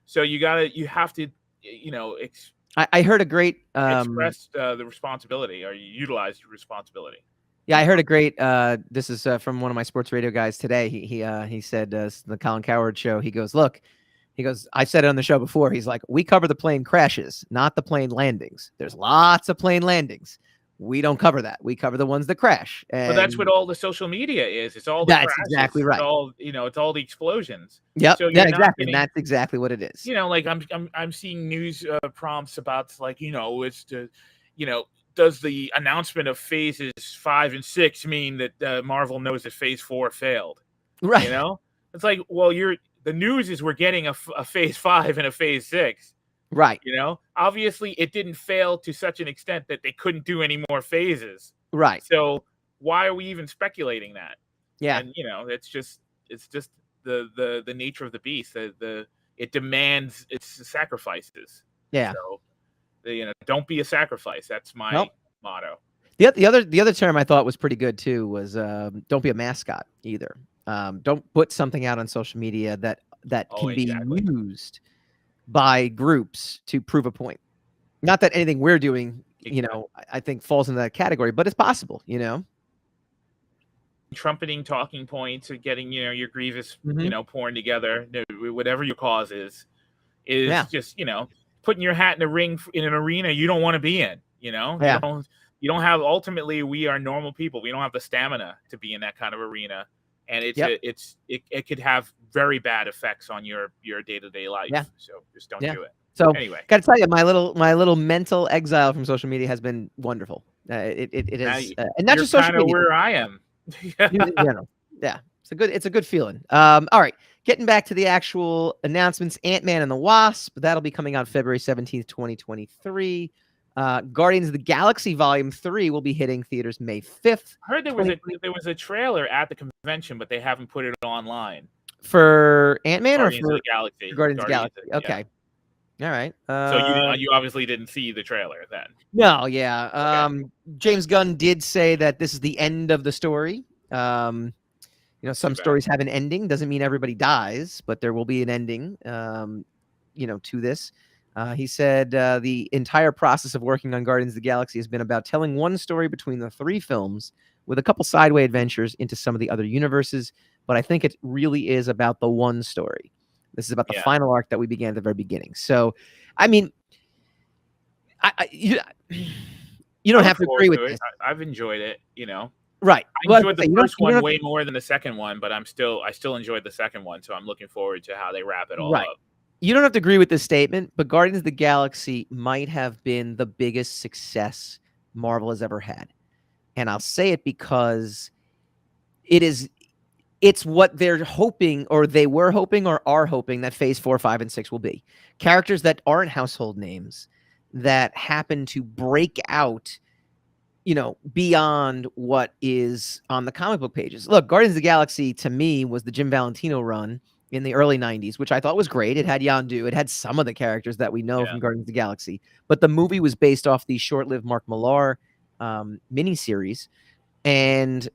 So you have to, I heard a great express the responsibility, or utilize your responsibility. Yeah, I heard a great. This is from one of my sports radio guys today. He said the Colin Cowherd show. He goes, look. He goes, I said it on the show before. He's like, we cover the plane crashes, not the plane landings. There's lots of plane landings. We don't cover that. We cover the ones that crash. But that's what all the social media is. It's all the that's crashes. Exactly right. It's all, it's all the explosions. Yep. So exactly. And that's exactly what it is. Like I'm seeing news prompts about, like, it's the, does the announcement of phases 5 and 6 mean that Marvel knows that phase 4 failed? Right. It's like, well, the news is we're getting a phase 5 and a phase 6. Right. Obviously it didn't fail to such an extent that they couldn't do any more phases. Right. So why are we even speculating that? Yeah. And it's just the nature of the beast. It demands its sacrifices. Yeah. So don't be a sacrifice. That's my motto. The other term I thought was pretty good too was don't be a mascot either. Don't put something out on social media that can be used by groups to prove a point. Not that anything we're doing, I think falls into that category, but it's possible, Trumpeting talking points or getting, your grievous, pouring together, whatever your cause is just, putting your hat in the ring in an arena you don't want to be in, You don't have, ultimately, we are normal people. We don't have the stamina to be in that kind of arena. And it could have very bad effects on your day-to-day life. Yeah. So just don't do it. So anyway, got to tell you, my little mental exile from social media has been wonderful. It is, and not just social media. Where I am. Yeah, it's a good feeling. All right, getting back to the actual announcements. Ant-Man and the Wasp, that'll be coming out February 17th, 2023. Guardians of the Galaxy Volume 3 will be hitting theaters May 5th. I heard there was a trailer at the convention, but they haven't put it online. For Ant-Man or for Galaxy? Guardians of the Galaxy? Okay. Yeah. All right. So you obviously didn't see the trailer then. No, yeah. Okay. James Gunn did say that this is the end of the story. Some stories have an ending. Doesn't mean everybody dies, but there will be an ending, to this. He said the entire process of working on Guardians of the Galaxy has been about telling one story between the 3 films with a couple sideway adventures into some of the other universes. But I think it really is about the one story. This is about the final arc that we began at the very beginning. So, I mean, you don't have to agree with this. I've enjoyed it, you know. Right. I enjoyed the first one way more than the second one, but I still enjoyed the second one, so I'm looking forward to how they wrap it all up. You don't have to agree with this statement, but Guardians of the Galaxy might have been the biggest success Marvel has ever had. And I'll say it because it's what they're hoping, or they were hoping, or are hoping that Phase 4, 5, and 6 will be. Characters that aren't household names that happen to break out, you know, beyond what is on the comic book pages. Look, Guardians of the Galaxy to me was the Jim Valentino run in the early 90s, which I thought was great. It had Yondu. It had some of the characters that we know from Guardians of the Galaxy. But the movie was based off the short-lived Mark Millar miniseries. And,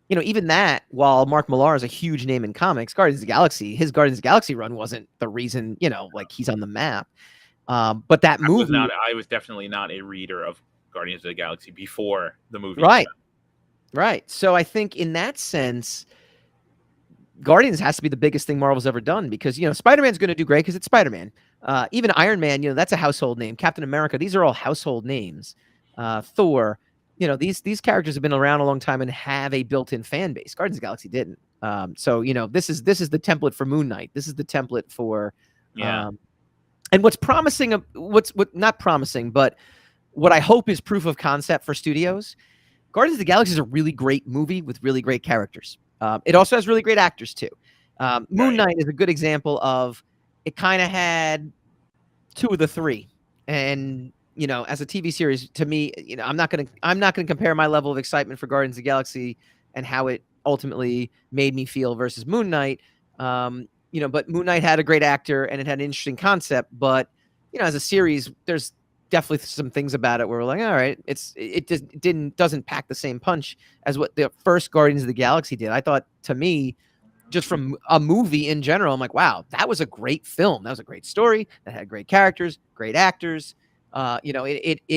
you know, even that, while Mark Millar is a huge name in comics, Guardians of the Galaxy, his Guardians of the Galaxy run wasn't the reason, you know, like he's on the map. But that movie... I was definitely not a reader of Guardians of the Galaxy before the movie. Right. Right. So I think in that sense... Guardians has to be the biggest thing Marvel's ever done because, you know, Spider-Man's going to do great because it's Spider-Man. Even Iron Man, you know, that's a household name. Captain America, these are all household names. Thor, you know, these characters have been around a long time and have a built-in fan base. Guardians of the Galaxy didn't. So, you know, this is the template for Moon Knight. This is the template for and what's promising, what not promising, but what I hope is proof of concept for studios. Guardians of the Galaxy is a really great movie with really great characters. It also has really great actors too. Moon Knight is a good example of it kind of had two of the three. And, you know, as a TV series, to me, you know, I'm not gonna compare my level of excitement for Guardians of the Galaxy and how it ultimately made me feel versus Moon Knight. You know, but Moon Knight had a great actor and it had an interesting concept. But, you know, as a series, there's definitely some things about it where we're like, all right, it just doesn't pack the same punch as what the first Guardians of the Galaxy did. I thought, to me, just from a movie in general, I'm like, wow, that was a great film. That was a great story that had great characters, great actors. You know, it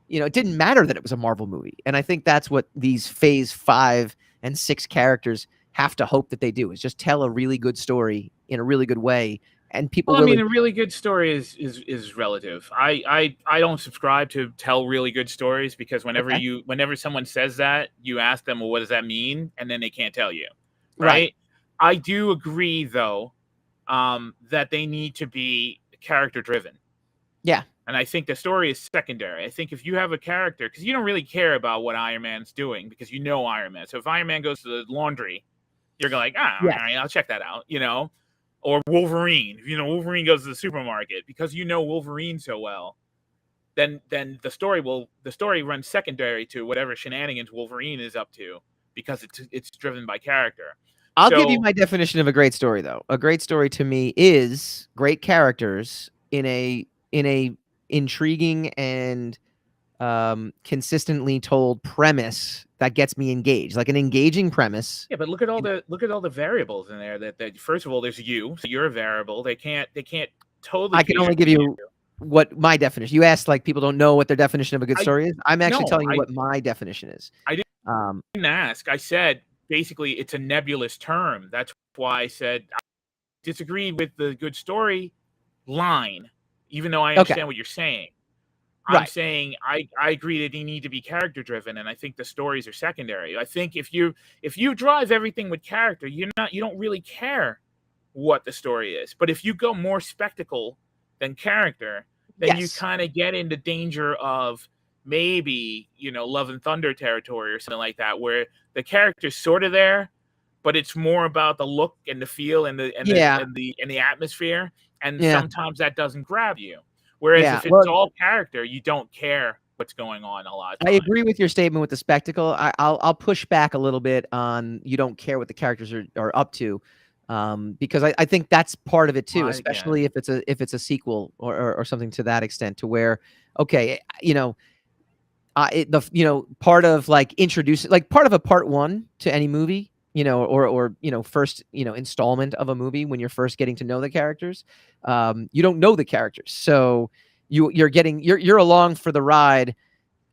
didn't matter that it was a Marvel movie. And I think that's what these Phase 5 and 6 characters have to hope that they do, is just tell a really good story in a really good way. And people, well, I mean, a really good story is relative. I don't subscribe to tell really good stories because whenever someone says that, you ask them, well, what does that mean? And then they can't tell you, right? I do agree though, that they need to be character driven. Yeah. And I think the story is secondary. I think if you have a character, because you don't really care about what Iron Man's doing because you know Iron Man. So if Iron Man goes to the laundry, you're like, all right, I'll check that out, you know. Or Wolverine, you know, Wolverine goes to the supermarket because you know Wolverine so well. Then the story runs secondary to whatever shenanigans Wolverine is up to because it's driven by character. I'll give you my definition of a great story, though. A great story to me is great characters in a intriguing and consistently told premise that gets me engaged, like an engaging premise. Yeah, but look at all the variables in there. That first of all, there's you, so you're a variable. They can't totally. I can only give you what my definition. You asked, like, people don't know what their definition of a good story is. I'm actually telling you what my definition is. I didn't ask. I said basically it's a nebulous term. That's why I said I disagreed with the good story line, even though I understand what you're saying. I'm saying I agree that they need to be character driven, and I think the stories are secondary. I think if you drive everything with character, you don't really care what the story is. But if you go more spectacle than character, then you kind of get into danger of maybe, you know, Love and Thunder territory or something like that, where the character's sort of there, but it's more about the look and the feel and the atmosphere, and sometimes that doesn't grab you. Whereas if it's all character, you don't care what's going on a lot of times. I agree with your statement with the spectacle. I'll push back a little bit on you don't care what the characters are up to, because I think that's part of it too, especially if it's a sequel or something to that extent, to where you know, part of like introducing, like part of a part one to any movie, you know, or you know, first, you know, installment of a movie when you're first getting to know the characters, you don't know the characters, so you're along for the ride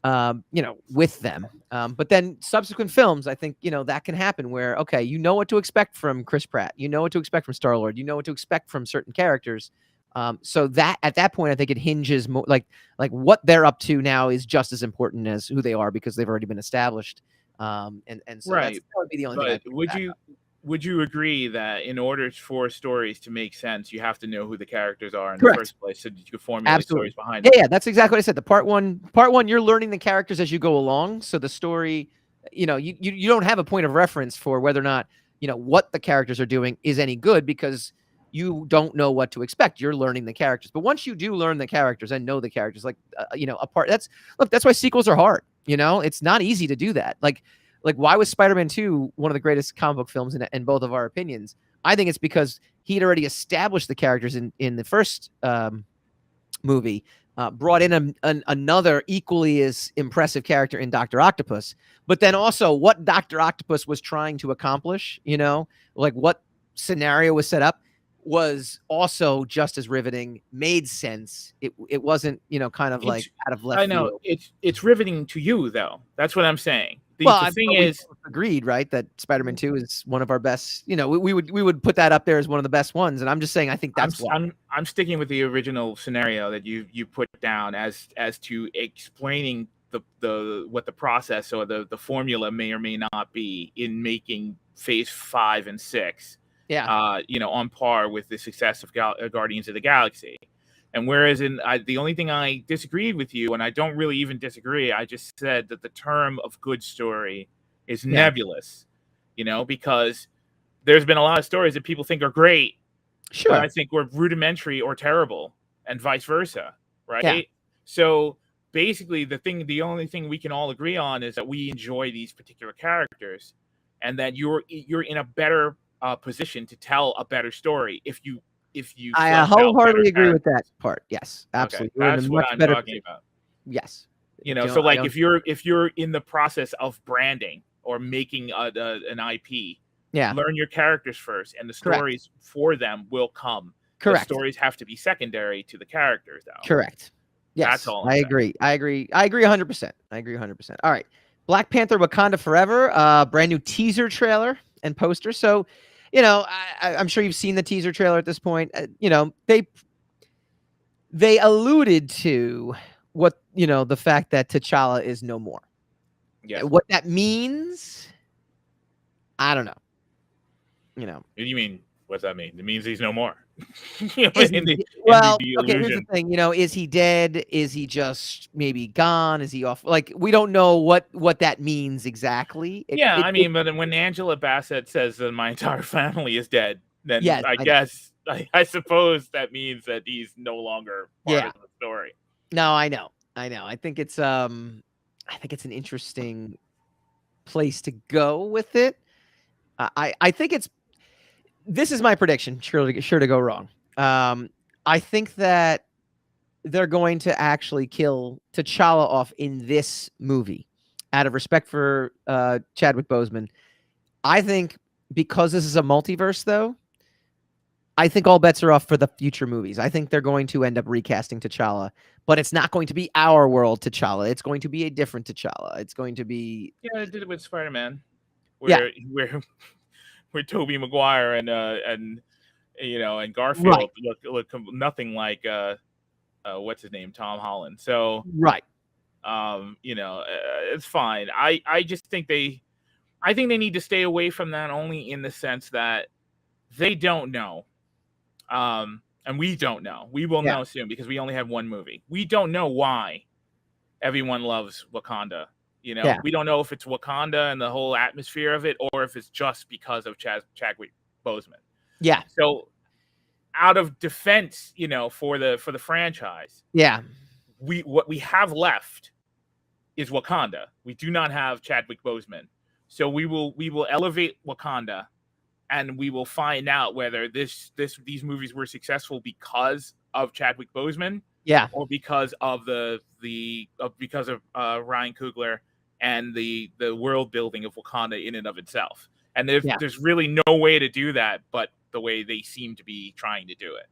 with them. But then subsequent films, I think, that can happen where, okay, you know what to expect from Chris Pratt. You know what to expect from Star-Lord. You know what to expect from certain characters. So that at that point, I think it hinges more like what they're up to now is just as important as who they are because they've already been established. And so that would be the only thing. But would you agree that in order for stories to make sense, you have to know who the characters are in the first place so that you can formulate stories behind them? Yeah, that's exactly what I said. The part one, you're learning the characters as you go along. So the story, you don't have a point of reference for whether or not, what the characters are doing is any good because you don't know what to expect. You're learning the characters. But once you do learn the characters and know the characters, that's why sequels are hard. It's not easy to do that. Like why was Spider-Man 2 one of the greatest comic book films in both of our opinions? I think it's because he'd already established the characters in the first movie, brought in another equally as impressive character in Dr. Octopus, but then also what Dr. Octopus was trying to accomplish, what scenario was set up was also just as riveting, made sense. It wasn't, kind of like out of left field. I know it's riveting to you though. That's what I'm saying. The thing is, agreed, right? That Spider-Man 2 is one of our best. We would put that up there as one of the best ones. And I'm just saying, I think that's I'm sticking with the original scenario that you put down as to explaining what the process or the formula may or may not be in making Phase 5 and 6. Yeah. On par with the success of Guardians of the Galaxy. And whereas the only thing I disagreed with you, and I don't really even disagree, I just said that the term of good story is nebulous, because there's been a lot of stories that people think are great. Sure. I think were rudimentary or terrible and vice versa. Right. Yeah. So basically the only thing we can all agree on is that we enjoy these particular characters and that you're in a better position to tell a better story if you I wholeheartedly agree with that part. Yes, absolutely. Okay. That's what I'm talking about. Yes. So like if you're in the process of branding or making an IP, learn your characters first and the stories for them will come. Correct. The stories have to be secondary to the characters though. Correct. Yes. That's all. I agree 100%. I agree 100%. All right. Black Panther Wakanda Forever, brand new teaser trailer and poster. So I'm sure you've seen the teaser trailer at this point. They alluded to what, the fact that T'Challa is no more. Yeah. What that means, I don't know. What do you mean? What's that mean? It means he's no more. Here's the thing. Is he dead? Is he just maybe gone? Is he off? Like, we don't know what that means exactly. But when Angela Bassett says that my entire family is dead, then I suppose that means that he's no longer part of the story. No, I know. I think it's an interesting place to go with it. I think this is my prediction. Sure to go wrong. I think that they're going to actually kill T'Challa off in this movie out of respect for Chadwick Boseman. I think because this is a multiverse, though, I think all bets are off for the future movies. I think they're going to end up recasting T'Challa, but it's not going to be our world T'Challa. It's going to be a different T'Challa. It's going to be... Yeah, I did it with Spider-Man. Where Tobey Maguire and Garfield look nothing like what's his name, Tom Holland. So right, it's fine. I just think they need to stay away from that only in the sense that they don't know, and we don't know. We will know soon because we only have one movie. We don't know why everyone loves Wakanda. We don't know if it's Wakanda and the whole atmosphere of it, or if it's just because of Chadwick Boseman. Yeah. So, out of defense, for the franchise, what we have left is Wakanda. We do not have Chadwick Boseman, so we will elevate Wakanda, and we will find out whether these movies were successful because of Chadwick Boseman, or because of because of Ryan Coogler and the world building of Wakanda in and of itself. And there's really no way to do that but the way they seem to be trying to do it.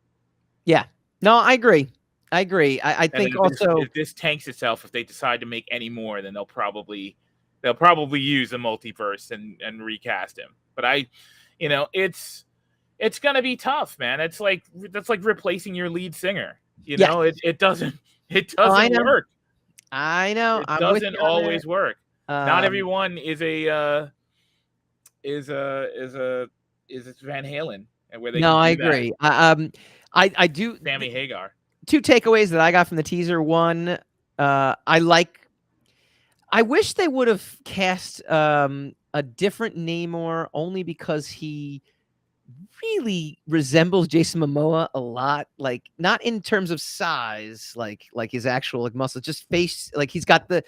Yeah. No, I agree. I agree. I And think then also if this tanks itself, if they decide to make any more, then they'll probably use the multiverse and recast him. But it's gonna be tough, man. That's like replacing your lead singer. yes. It doesn't Oh, I know. work. I know. It I'm with doesn't you on always work. that. Not everyone is a Van Halen, and where they No, can I do agree. I do. that. Sammy Hagar. Two takeaways that I got from the teaser. One, I wish they would have cast a different Namor, only because he really resembles Jason Momoa a lot. Like, not in terms of size, like his actual like muscle, just face. Like he's got the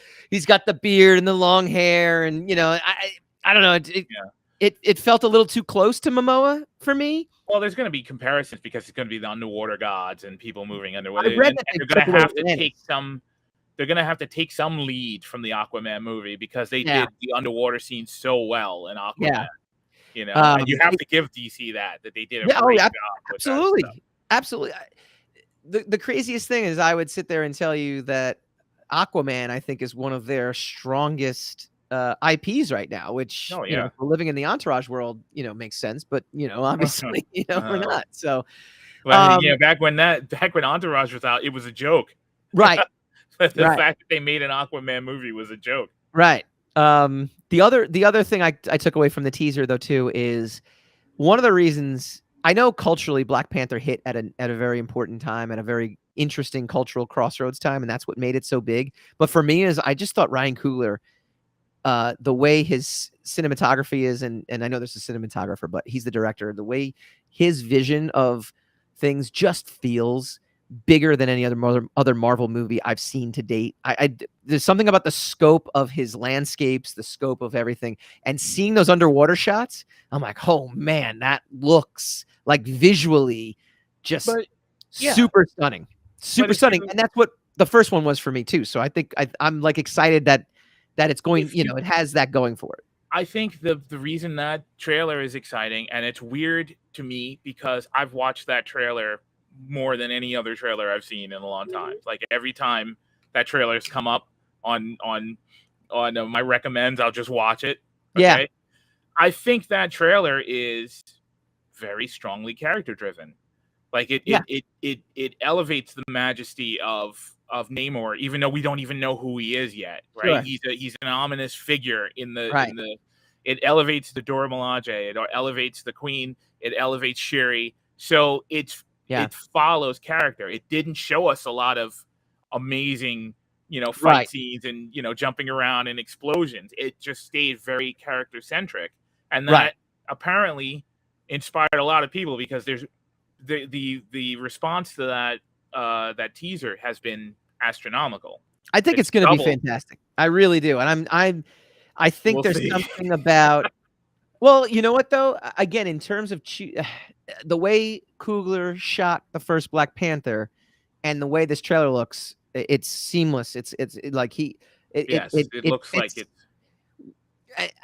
beard and the long hair, and I don't know. It felt a little too close to Momoa for me. Well, there's going to be comparisons because it's going to be the underwater gods and people moving underwater. I read And that they they're going took to away have to Atlantis. take some. They're going to have to take some lead from the Aquaman movie because they Yeah. did the underwater scene so well in Aquaman. Yeah. And you have to give DC that they did a great job with absolutely. that stuff. Absolutely. The craziest thing is I would sit there and tell you that Aquaman, I think, is one of their strongest IPs right now, which for living in the Entourage world, makes sense. But obviously, we're not. So, well, back when Entourage was out, it was a joke, right? The fact that they made an Aquaman movie was a joke, right? The other thing I took away from the teaser, though, too, is one of the reasons I know culturally Black Panther hit at a very important time, at a very interesting cultural crossroads time, and that's what made it so big. But for me, is I just thought Ryan Coogler, the way his cinematography is, and I know there's a cinematographer, but he's the director. The way his vision of things just feels bigger than any other Marvel movie I've seen to date. There's something about the scope of his landscapes, the scope of everything, and seeing those underwater shots, I'm like, oh man, that looks like visually just super stunning, stunning. And that's what the first one was for me too. So I think I'm like excited that it's going, it has that going for it. I think the reason that trailer is exciting, and it's weird to me because I've watched that trailer more than any other trailer I've seen in a long time. Like every time that trailer's come up on my recommends, I'll just watch it. Okay? Yeah. I think that trailer is very strongly character driven. Like it elevates the majesty of Namor, even though we don't even know who he is yet, right? Sure. He's an ominous figure in the it elevates the Dora Milaje, it elevates the Queen, it elevates Shuri. So it follows character. It didn't show us a lot of amazing, fight scenes and jumping around and explosions. It just stayed very character centric, and that apparently inspired a lot of people because there's the response to that teaser has been astronomical. I think it's going to be fantastic. I really do, and I think there's something about. Well, you know what though? Again, in terms of the way Coogler shot the first Black Panther, and the way this trailer looks, it's seamless. It's like it looks like it's.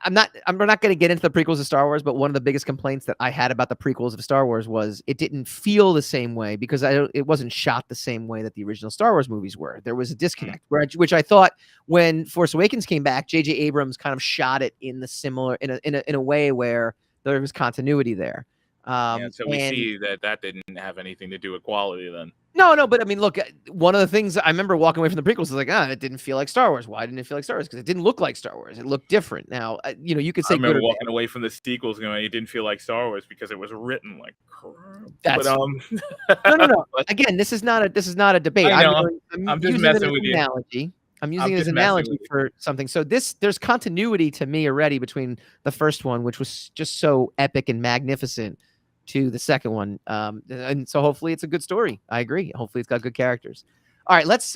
We're not going to get into the prequels of Star Wars, but one of the biggest complaints that I had about the prequels of Star Wars was it didn't feel the same way because it wasn't shot the same way that the original Star Wars movies were. There was a disconnect, which I thought when Force Awakens came back, J.J. Abrams kind of shot it in a way where there was continuity there. So we see that didn't have anything to do with quality then. No, but I mean, look, one of the things I remember walking away from the prequels is like, it didn't feel like Star Wars. Why didn't it feel like Star Wars? Because it didn't look like Star Wars. It looked different. Now, you could say I remember walking away from the sequels going, it didn't feel like Star Wars because it was written like crap. No. Again, this is not a debate. I'm just messing with you. I'm using it as an analogy for something. So there's continuity to me already between the first one, which was just so epic and magnificent, to the second one, and so hopefully it's a good story. I agree. Hopefully it's got good characters. All right, let's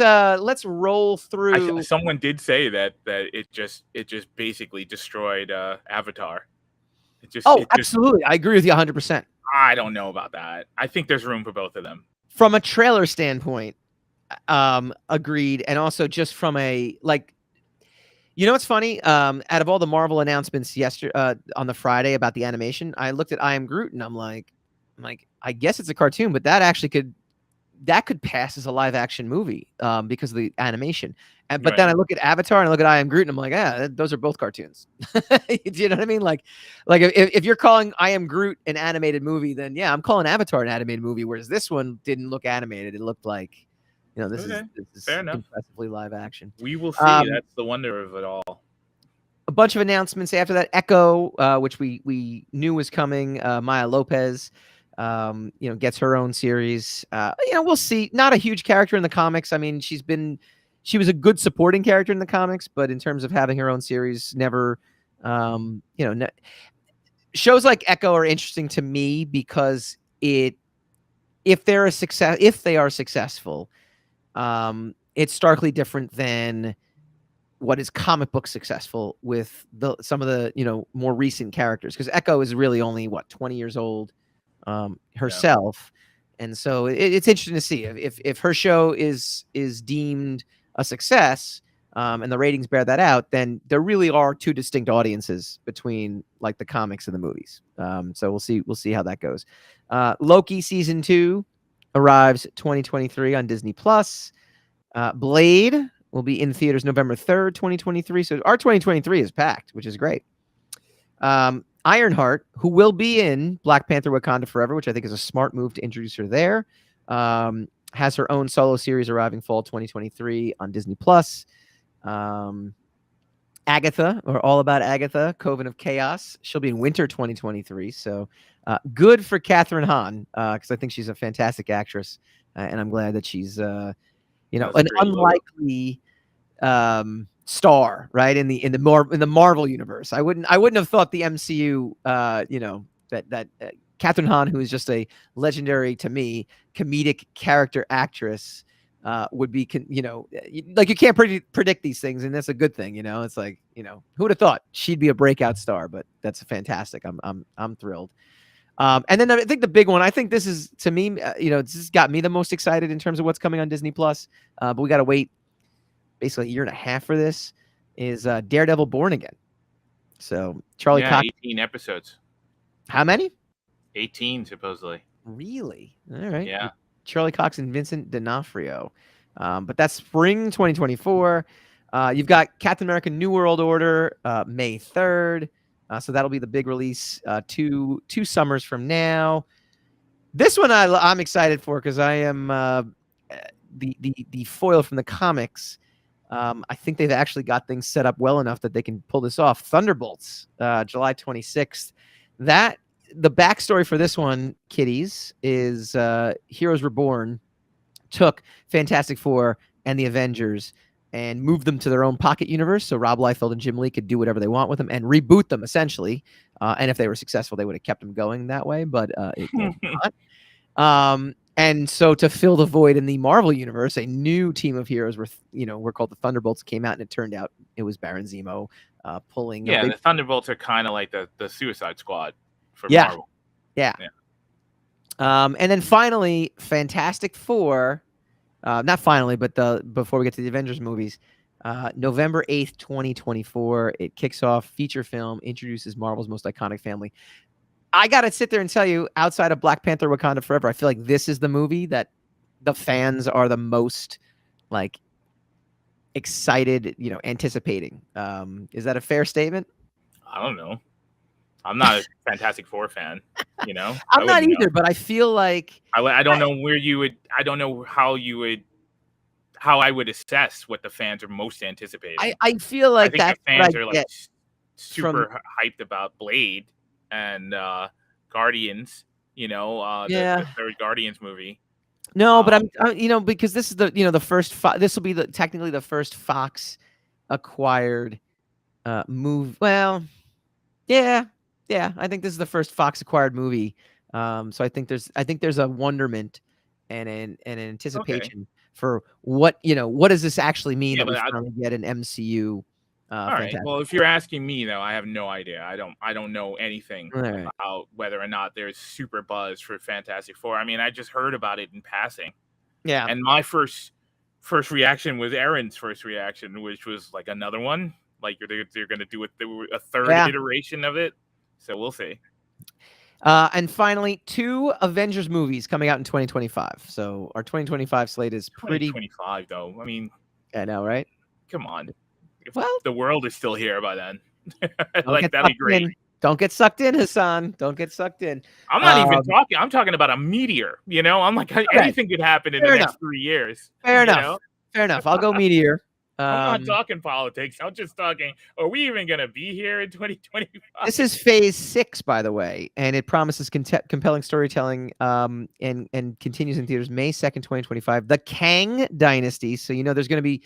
roll through. Someone did say that it just basically destroyed Avatar. Absolutely, I agree with you 100%. I don't know about that. I think there's room for both of them. From a trailer standpoint, agreed, and also just from a what's funny? Out of all the Marvel announcements yesterday on the Friday about the animation, I looked at I Am Groot and I'm like, I guess it's a cartoon, but that actually could that could pass as a live action movie because of the animation. But Right. then I look at Avatar and I look at I Am Groot and I'm like, those are both cartoons. Do you know what I mean? Like if you're calling I Am Groot an animated movie, then yeah, I'm calling Avatar an animated movie. Whereas this one didn't look animated; it looked like, this is fair enough. impressively live action. We will see. That's the wonder of it all. A bunch of announcements after that. Echo, which we knew was coming. Maya Lopez, gets her own series. We'll see. Not a huge character in the comics. I mean, she was a good supporting character in the comics, but in terms of having her own series, never. Shows like Echo are interesting to me because if they are successful, it's starkly different than what is comic book successful with some of the more recent characters, because Echo is really only 20 years old herself. Yeah. And so it's interesting to see if her show is deemed a success and the ratings bear that out, then there really are two distinct audiences between like the comics and the movies. So we'll see how that goes. Loki season 2 arrives 2023 on Disney Plus. Blade will be in theaters November 3rd, 2023. So our 2023 is packed, which is great. Ironheart, who will be in Black Panther Wakanda Forever, which I think is a smart move to introduce her there, has her own solo series arriving fall 2023 on Disney Plus. Agatha, or All About Agatha, Coven of Chaos, she'll be in winter 2023. So good for Catherine Hahn, because I think she's a fantastic actress, and I'm glad that she's an unlikely star, right, in the Marvel universe. I wouldn't have thought the MCU, that Catherine Hahn, who is just a legendary, to me, comedic character actress, would be, like, you can't predict these things, and that's a good thing. It's like, who would have thought she'd be a breakout star? But that's fantastic. I'm thrilled. And then I think the big one, I think this is, to me, this has got me the most excited in terms of what's coming on Disney Plus. But we got to wait basically a year and a half for this, is Daredevil Born Again. So Charlie Cox. 18 episodes. How many? 18, supposedly. Really? All right. Yeah. Charlie Cox and Vincent D'Onofrio. But that's spring 2024. You've got Captain America New World Order May 3rd. So that'll be the big release 2 summers from now. This one I'm excited for because I am the foil from the comics. I think they've actually got things set up well enough that they can pull this off. Thunderbolts, July 26th. The backstory for this one, kiddies, is Heroes Reborn took Fantastic Four and the Avengers and moved them to their own pocket universe, so Rob Liefeld and Jim Lee could do whatever they want with them and reboot them, essentially. And if they were successful, they would have kept them going that way, but it was not. And so to fill the void in the Marvel universe, a new team of heroes were called the Thunderbolts, came out, and it turned out it was Baron Zemo pulling. Yeah, the Thunderbolts are kind of like the Suicide Squad for Marvel. Yeah. And then finally, Fantastic Four. Not finally, but before we get to the Avengers movies, November 8th, 2024, it kicks off feature film, introduces Marvel's most iconic family. I got to sit there and tell you, outside of Black Panther Wakanda Forever, I feel like this is the movie that the fans are the most excited, anticipating. Is that a fair statement? I don't know. I'm not a Fantastic Four fan, I'm not either, but I feel like I don't know where you would. I don't know how I would assess what the fans are most anticipating. I feel like the fans are like super hyped about Blade and Guardians. The third Guardians movie. No, but I'm because this is the first. This will be technically the first Fox acquired move. Well, yeah. I think this is the first Fox acquired movie. So I think there's a wonderment and an anticipation for what does this actually mean that we finally get an MCU. All right. Well, if you're asking me, though, I have no idea. I don't know anything about whether or not there's super buzz for Fantastic Four. I mean, I just heard about it in passing. Yeah. And my first reaction was Aaron's first reaction, which was like another one. Like they're going to do a third iteration of it. So we'll see. And finally, 2 Avengers movies coming out in 2025. So our 2025 slate is pretty. 2025, though. I mean, I know, right? Come on. If Well, the world is still here by then, like that'd be great. Don't get sucked in, Hassan. Don't get sucked in. I'm not even talking. I'm talking about a meteor. I'm like, anything could happen in the next 3 years. Fair enough. Fair enough. I'll go meteor. I'm not talking politics. I'm just talking, are we even going to be here in 2025? This is phase 6, by the way, and it promises compelling storytelling and continues in theaters May 2nd, 2025. The Kang Dynasty. So, there's going to be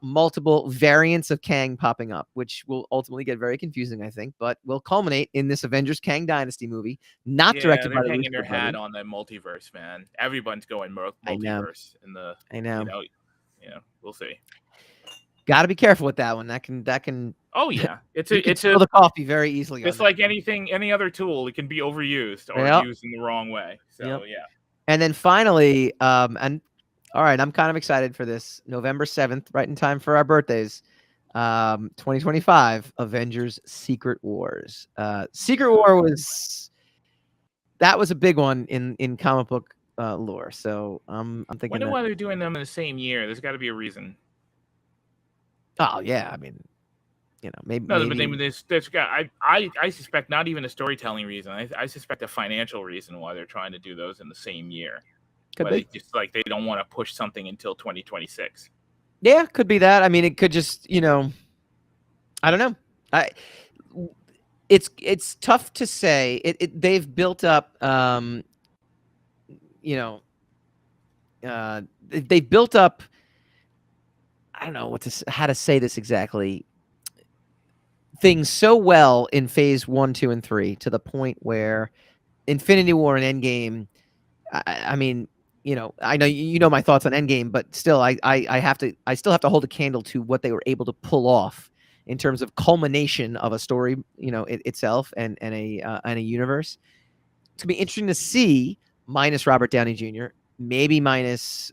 multiple variants of Kang popping up, which will ultimately get very confusing, I think, but will culminate in this Avengers Kang Dynasty movie, not directed by the hanging their hat on the multiverse, man. Everyone's going multiverse in the. I know. We'll see. Got to be careful with that one. That can. Oh yeah, it's the coffee very easily. It's like any other tool. It can be overused or used in the wrong way. So yeah. And then finally, and all right, I'm kind of excited for this. November 7th, right in time for our birthdays. 2025, Avengers: Secret Wars. Secret War was a big one in comic book lore. So I'm thinking. Wonder why they're doing them in the same year. There's got to be a reason. Oh yeah, I mean, maybe. No, but there's got. I suspect not even a storytelling reason. I suspect a financial reason why they're trying to do those in the same year. Could be. Just like they don't want to push something until 2026. Yeah, could be that. I mean, it could just I don't know. It's tough to say. They've built up. They've built up. I don't know how to say this exactly. Things so well in phase 1, 2, and 3 to the point where Infinity War and Endgame. I mean, I know my thoughts on Endgame, but still, I still have to hold a candle to what they were able to pull off in terms of culmination of a story, itself and a universe. It's gonna be interesting to see, minus Robert Downey Jr., maybe minus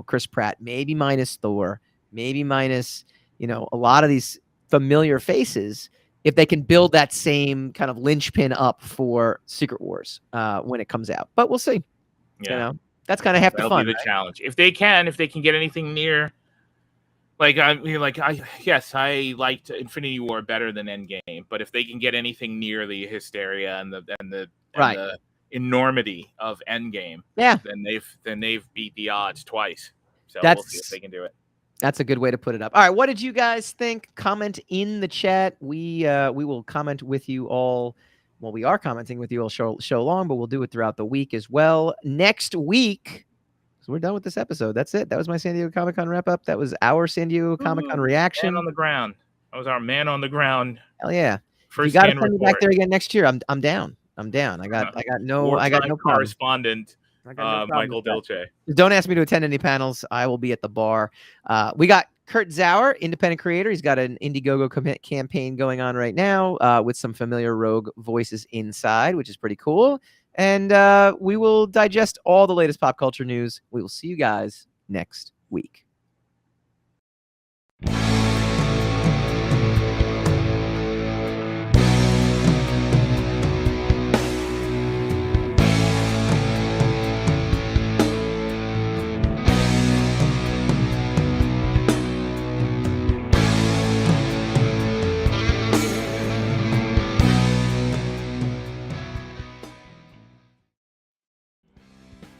Chris Pratt, maybe minus Thor, maybe minus a lot of these familiar faces, if they can build that same kind of linchpin up for Secret Wars when it comes out. But we'll see. Yeah. That's kind of half the fun. That'll be the challenge. If they can get anything near, I liked Infinity War better than Endgame, but if they can get anything near the hysteria and the enormity of Endgame, then they've beat the odds twice. So we'll see if they can do it. That's a good way to put it up. All right, what did you guys think? Comment in the chat. We will comment with you all. Well, we are commenting with you all show long, but we'll do it throughout the week as well. Next week, so we're done with this episode. That's it. That was my San Diego Comic-Con wrap-up. That was our San Diego Comic-Con reaction. Man on the ground. That was our man on the ground. Hell yeah! You got to send me back there again next year. I'm down. I got no correspondent. Michael Dolce. Don't ask me to attend any panels. I will be at the bar. We got Kurt Zauer, independent creator. He's got an Indiegogo campaign going on right now with some familiar Rogue voices inside, which is pretty cool. And we will digest all the latest pop culture news. We will see you guys next week.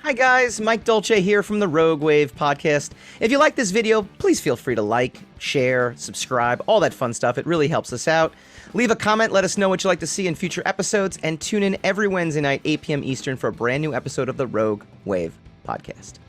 Hi guys, Mike Dolce here from the Rogue Wav podcast. If you like this video, please feel free to like, share, subscribe, all that fun stuff. It really helps us out. Leave a comment, let us know what you'd like to see in future episodes, and tune in every Wednesday night, 8 p.m. Eastern for a brand new episode of the Rogue Wav podcast.